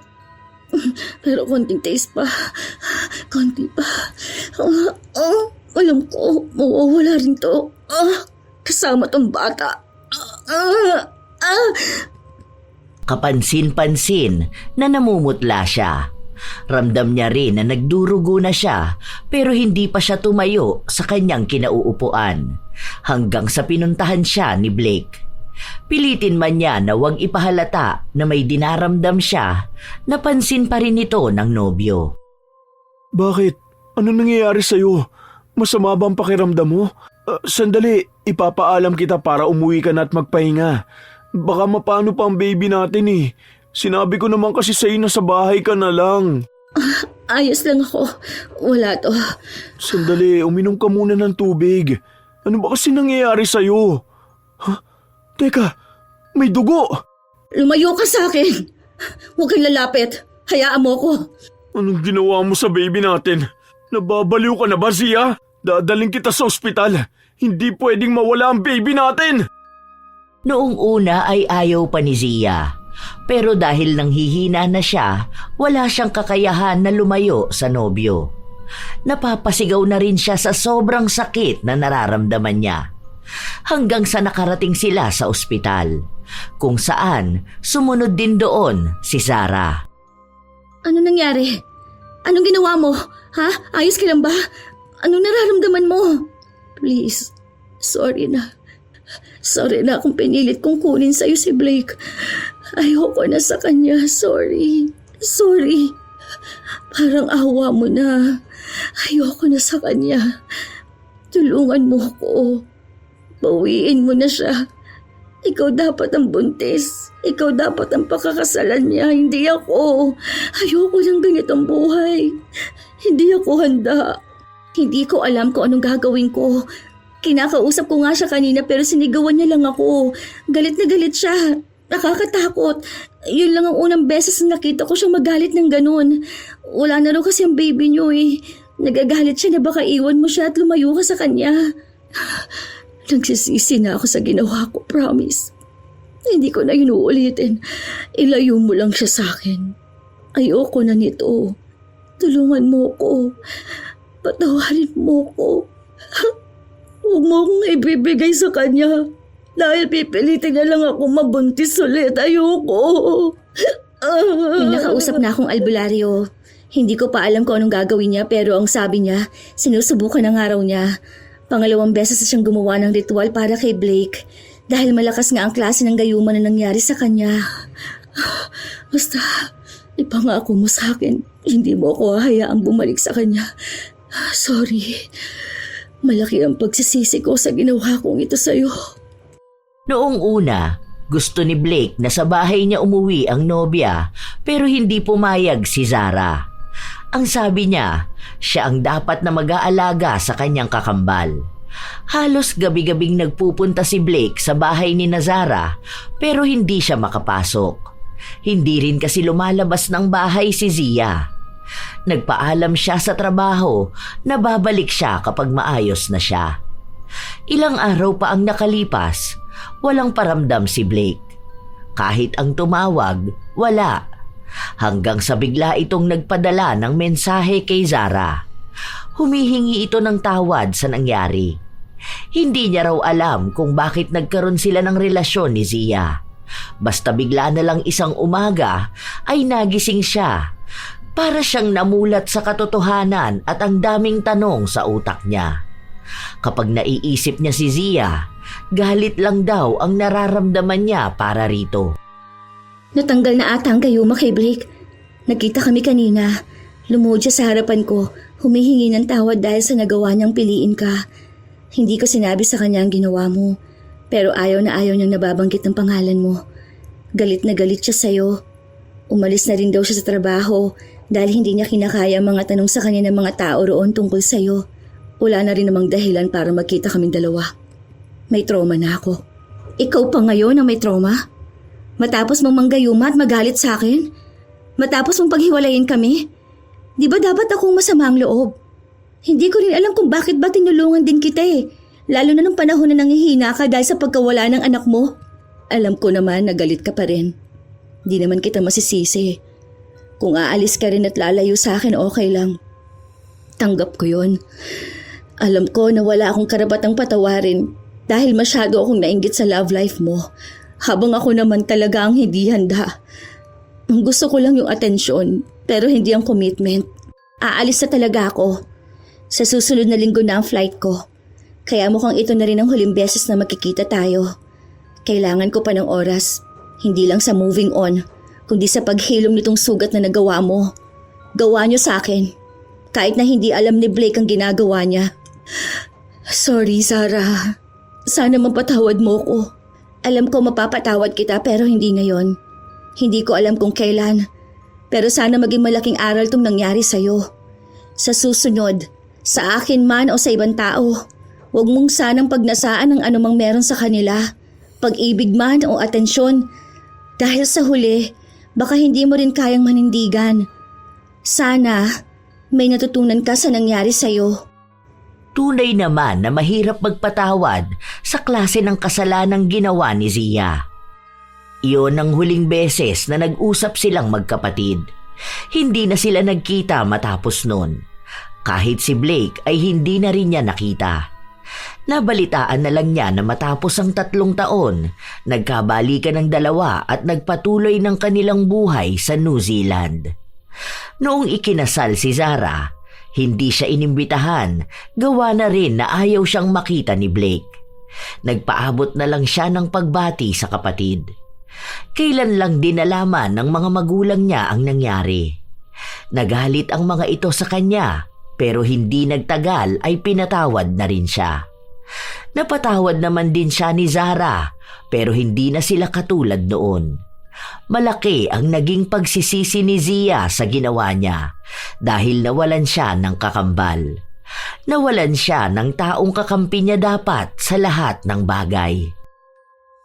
Pero konting taste pa. Konti pa. Alam ko, mawawala rin to. Kasama tong bata. Kapansin-pansin na namumutla siya. Ramdam niya rin na nagdurugo na siya pero hindi pa siya tumayo sa kanyang kinauupuan hanggang sa pinuntahan siya ni Blake. Pilitin man niya na huwag ipahalata na may dinaramdam siya, napansin pa rin ito ng nobyo. Bakit? Ano nangyayari sa'yo? Masama ba ang pakiramdam mo? Sandali, ipapaalam kita para umuwi ka na at magpahinga. Baka mapano pa ang baby natin eh. Sinabi ko naman kasi sa'yo na sa bahay ka na lang. Ayos lang ako. Wala to. Sandali, uminom ka muna ng tubig. Ano ba kasi nangyayari sa'yo? Teka, may dugo! Lumayo ka sa akin! Huwag kang lalapit. Hayaan mo ko. Anong ginawa mo sa baby natin? Nababaliw ka na ba, Zia? Dadaling kita sa ospital. Hindi pwedeng mawala ang baby natin! Noong una ay ayaw pa ni Zia. Pero dahil nanghihina na siya, wala siyang kakayahan na lumayo sa nobyo. Napapasigaw na rin siya sa sobrang sakit na nararamdaman niya. Hanggang sa nakarating sila sa ospital, kung saan sumunod din doon si Zara. Ano nangyari? Anong ginawa mo? Ha? Ayos ka lang ba? Anong nararamdaman mo? Please, sorry na. Sorry na kung pinilit kong kunin sa'yo si Blake. Ayoko na sa kanya. Sorry. Parang awa mo na. Ayoko na sa kanya. Tulungan mo ko. Bawiin mo na siya. Ikaw dapat ang buntis. Ikaw dapat ang pakakasalan niya, hindi ako. Ayoko ng ganitong buhay. Hindi ako handa. Hindi ko alam kung anong gagawin ko. Kinakausap ko nga siya kanina pero sinigawan niya lang ako. Galit na galit siya. Nakakatakot. Yun lang ang unang beses na nakita ko siya magalit ng ganun. Wala na raw kasi ang baby niyo eh. Nagagalit siya na baka iwan mo siya at lumayo ka sa kanya. Nagsisisi na ako sa ginawa ko, promise. Hindi ko na yun uulitin. Ilayo mo lang siya sa akin. Ayoko na nito. Tulungan mo ko. Patawarin mo ko. Huwag mo akong ibibigay sa kanya. Dahil pipilitin na lang ako mabuntis ulit. Ayoko. May nakausap na akong albularyo. Hindi ko pa alam kung anong gagawin niya pero ang sabi niya, sinusubukan ng araw niya. Pangalawang beses na siyang gumawa ng ritual para kay Blake dahil malakas nga ang klase ng gayuman na nangyari sa kanya. Basta, ipangako mo sa akin, hindi mo ako hahayaang bumalik sa kanya. Sorry. Malaki ang pagsisisi ko sa ginawa kong ito sa'yo. Noong una, gusto ni Blake na sa bahay niya umuwi ang nobya pero hindi pumayag si Zara. Ang sabi niya, siya ang dapat na mag-aalaga sa kanyang kakambal. Halos gabi-gabing nagpupunta si Blake sa bahay ni Zara pero hindi siya makapasok. Hindi rin kasi lumalabas ng bahay si Zia. Nagpaalam siya sa trabaho na babalik siya kapag maayos na siya. Ilang araw pa ang nakalipas, walang paramdam si Blake. Kahit ang tumawag, wala. Hanggang sa bigla itong nagpadala ng mensahe kay Zara. Humihingi ito ng tawad sa nangyari. Hindi niya raw alam kung bakit nagkaroon sila ng relasyon ni Zia. Basta bigla na lang isang umaga ay nagising siya. Para siyang namulat sa katotohanan at ang daming tanong sa utak niya. Kapag naiisip niya si Zia, galit lang daw ang nararamdaman niya para rito. Natanggal na ata ang gayuma kay Blake. Nagkita kami kanina. Lumuhod siya sa harapan ko, humihingi ng tawad dahil sa nagawa niyang piliin ka. Hindi ko sinabi sa kanya ang ginawa mo, pero ayaw na ayaw niyang nababanggit ng pangalan mo. Galit na galit siya sa'yo. Umalis na rin daw siya sa trabaho dahil hindi niya kinakaya ang mga tanong sa kanya ng mga tao roon tungkol sa'yo. Wala na rin namang dahilan para magkita kaming dalawa. May trauma na ako. Ikaw pa ngayon ang may trauma? Matapos mong manggayuma at magalit sa akin? Matapos mong paghiwalayin kami? Di ba dapat akong masama ang loob? Hindi ko rin alam kung bakit ba tinulungan din kita eh. Lalo na nung panahon na nangihina ka dahil sa pagkawala ng anak mo. Alam ko naman na galit ka pa rin. Di naman kita masisisi. Kung aalis ka rin at lalayo sa akin, okay lang. Tanggap ko yon. Alam ko na wala akong karapatang patawarin dahil masyado akong nainggit sa love life mo. Habang ako naman talaga ang hindi handa. Ang gusto ko lang yung atensyon, pero hindi ang commitment. Aalis na talaga ako. Sa susunod na linggo na ang flight ko. Kaya mukhang ito na rin ang huling beses na magkikita tayo. Kailangan ko pa ng oras, hindi lang sa moving on, kundi sa paghilom nitong sugat na nagawa mo. Gawa niyo sa akin, kahit na hindi alam ni Blake ang ginagawa niya. Sorry, Zara. Sana mapatawad mo ko. Alam ko mapapatawad kita pero hindi ngayon. Hindi ko alam kung kailan. Pero sana maging malaking aral tong nangyari sa'yo. Sa susunod, sa akin man o sa ibang tao, huwag mong sanang pagnasaan ng anumang meron sa kanila. Pag-ibig man o atensyon. Dahil sa huli, baka hindi mo rin kayang manindigan. Sana may natutunan ka sa nangyari sa'yo. Tunay naman na mahirap magpatawad sa klase ng kasalanang ginawa ni Zia. Iyon ang huling beses na nag-usap silang magkapatid. Hindi na sila nagkita matapos nun. Kahit si Blake ay hindi na rin niya nakita. Nabalitaan na lang niya na matapos ang 3 taon, nagkabalikan ng dalawa at nagpatuloy ng kanilang buhay sa New Zealand. Noong ikinasal si Zara, hindi siya inimbitahan, gawa na rin na ayaw siyang makita ni Blake. Nagpaabot na lang siya ng pagbati sa kapatid. Kailan lang din nalaman ng mga magulang niya ang nangyari. Nagalit ang mga ito sa kanya, pero hindi nagtagal ay pinatawad na rin siya. Napatawad naman din siya ni Zara, pero hindi na sila katulad noon. Malaki ang naging pagsisisi ni Zia sa ginawa niya dahil nawalan siya ng kakambal. Nawalan siya ng taong kakampi niya dapat sa lahat ng bagay.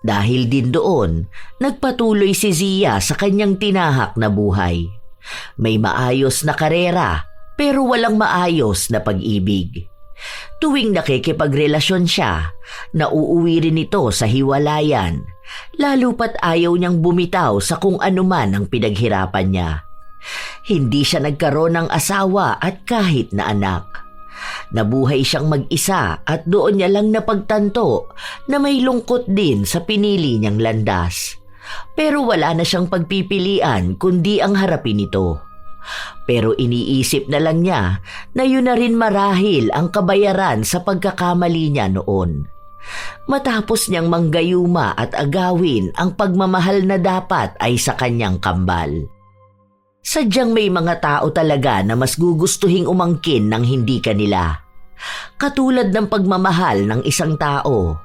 Dahil din doon, nagpatuloy si Zia sa kanyang tinahak na buhay. May maayos na karera pero walang maayos na pag-ibig. Tuwing nakikipagrelasyon siya, nauuwi rin ito sa hiwalayan, lalo pat ayaw niyang bumitaw sa kung anuman ang pinaghirapan niya. Hindi siya nagkaroon ng asawa at kahit na anak. Nabuhay siyang mag-isa at doon niya lang napagtanto na may lungkot din sa pinili niyang landas. Pero wala na siyang pagpipilian kundi ang harapin ito. Pero iniisip na lang niya na yun na rin marahil ang kabayaran sa pagkakamali niya noon. Matapos niyang manggayuma at agawin ang pagmamahal na dapat ay sa kanyang kambal. Sadyang may mga tao talaga na mas gugustuhing umangkin ng hindi kanila. Katulad ng pagmamahal ng isang tao,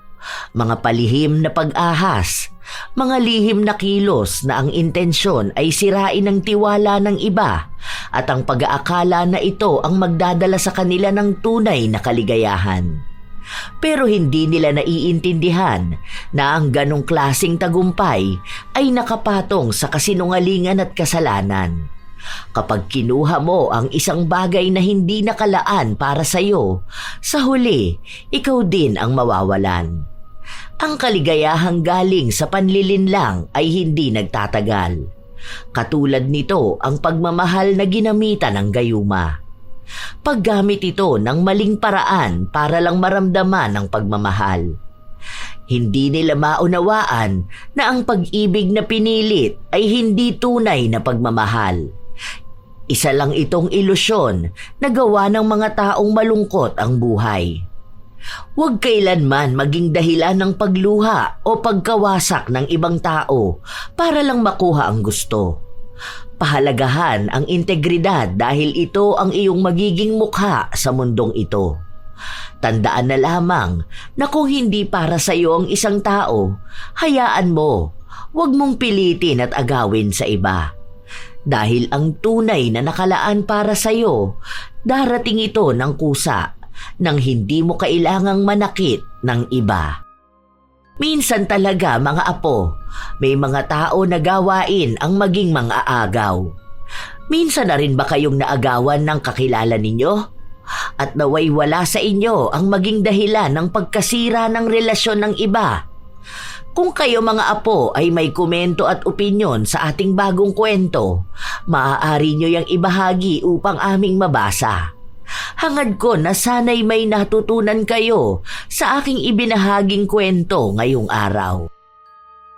mga palihim na pag-ahas, mga lihim na kilos na ang intensyon ay sirain ang tiwala ng iba at ang pag-aakala na ito ang magdadala sa kanila ng tunay na kaligayahan. Pero hindi nila naiintindihan na ang ganong klasing tagumpay ay nakapatong sa kasinungalingan at kasalanan. Kapag kinuha mo ang isang bagay na hindi nakalaan para sa iyo, sa huli, ikaw din ang mawawalan. Ang kaligayahang galing sa panlilinlang ay hindi nagtatagal. Katulad nito ang pagmamahal na ginamitan ng gayuma. Paggamit ito ng maling paraan para lang maramdaman ang pagmamahal. Hindi nila maunawaan na ang pag-ibig na pinilit ay hindi tunay na pagmamahal. Isa lang itong ilusyon na gawa ng mga taong malungkot ang buhay. Huwag kailanman maging dahilan ng pagluha o pagkawasak ng ibang tao para lang makuha ang gusto. Pahalagahan ang integridad dahil ito ang iyong magiging mukha sa mundong ito. Tandaan na lamang na kung hindi para sa iyo ang isang tao, hayaan mo, huwag mong pilitin at agawin sa iba. Dahil ang tunay na nakalaan para sa iyo, darating ito ng kusa nang hindi mo kailangang manakit ng iba. Minsan talaga mga apo, may mga tao na gawain ang maging mga agaw. Minsan na rin ba kayong naagawan ng kakilala ninyo? At naway wala sa inyo ang maging dahilan ng pagkasira ng relasyon ng iba? Kung kayo mga apo ay may komento at opinyon sa ating bagong kwento, maaari nyo yang ibahagi upang aming mabasa. Hangad ko na sana'y may natutunan kayo sa aking ibinahaging kwento ngayong araw.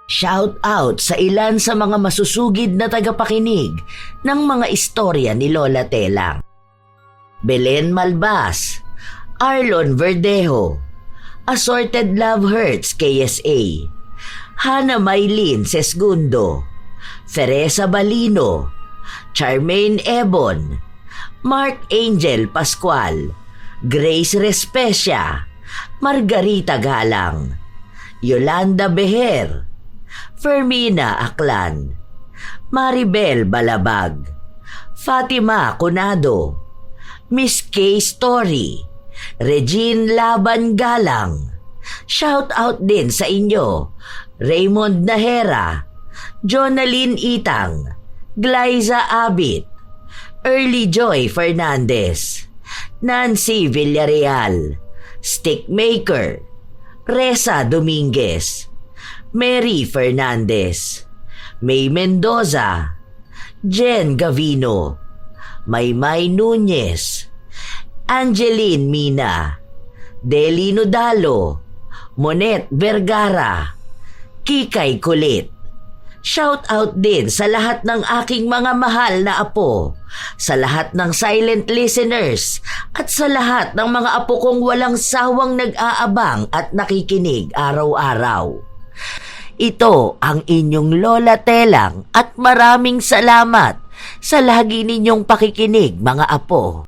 Shout out sa ilan sa mga masusugid na tagapakinig ng mga istorya ni Lola Telang. Belen Malbas, Arlon Verdejo, Assorted Love Hurts KSA, Hana Maylin Sesgundo, Teresa Balino, Charmaine Ebon, Mark Angel Pascual, Grace Respecia, Margarita Galang, Yolanda Beher, Fermina Aklan, Maribel Balabag, Fatima Conado, Miss K. Story, Regine Laban Galang. Shout out din sa inyo, Raymond Nahera, Jonalyn Itang, Glyza Abit, Early Joy Fernandez, Nancy Villarreal, Stickmaker, Reza Dominguez, Mary Fernandez, May Mendoza, Jen Gavino, Maymay Nunez, Angeline Mina, Delino Dalo, Monet Vergara, Kikay Kulit. Shout out din sa lahat ng aking mga mahal na apo, sa lahat ng silent listeners, at sa lahat ng mga apo kong walang sawang nag-aabang at nakikinig araw-araw. Ito ang inyong Lola Telang at maraming salamat Sa lagi ninyong pakikinig, mga apo.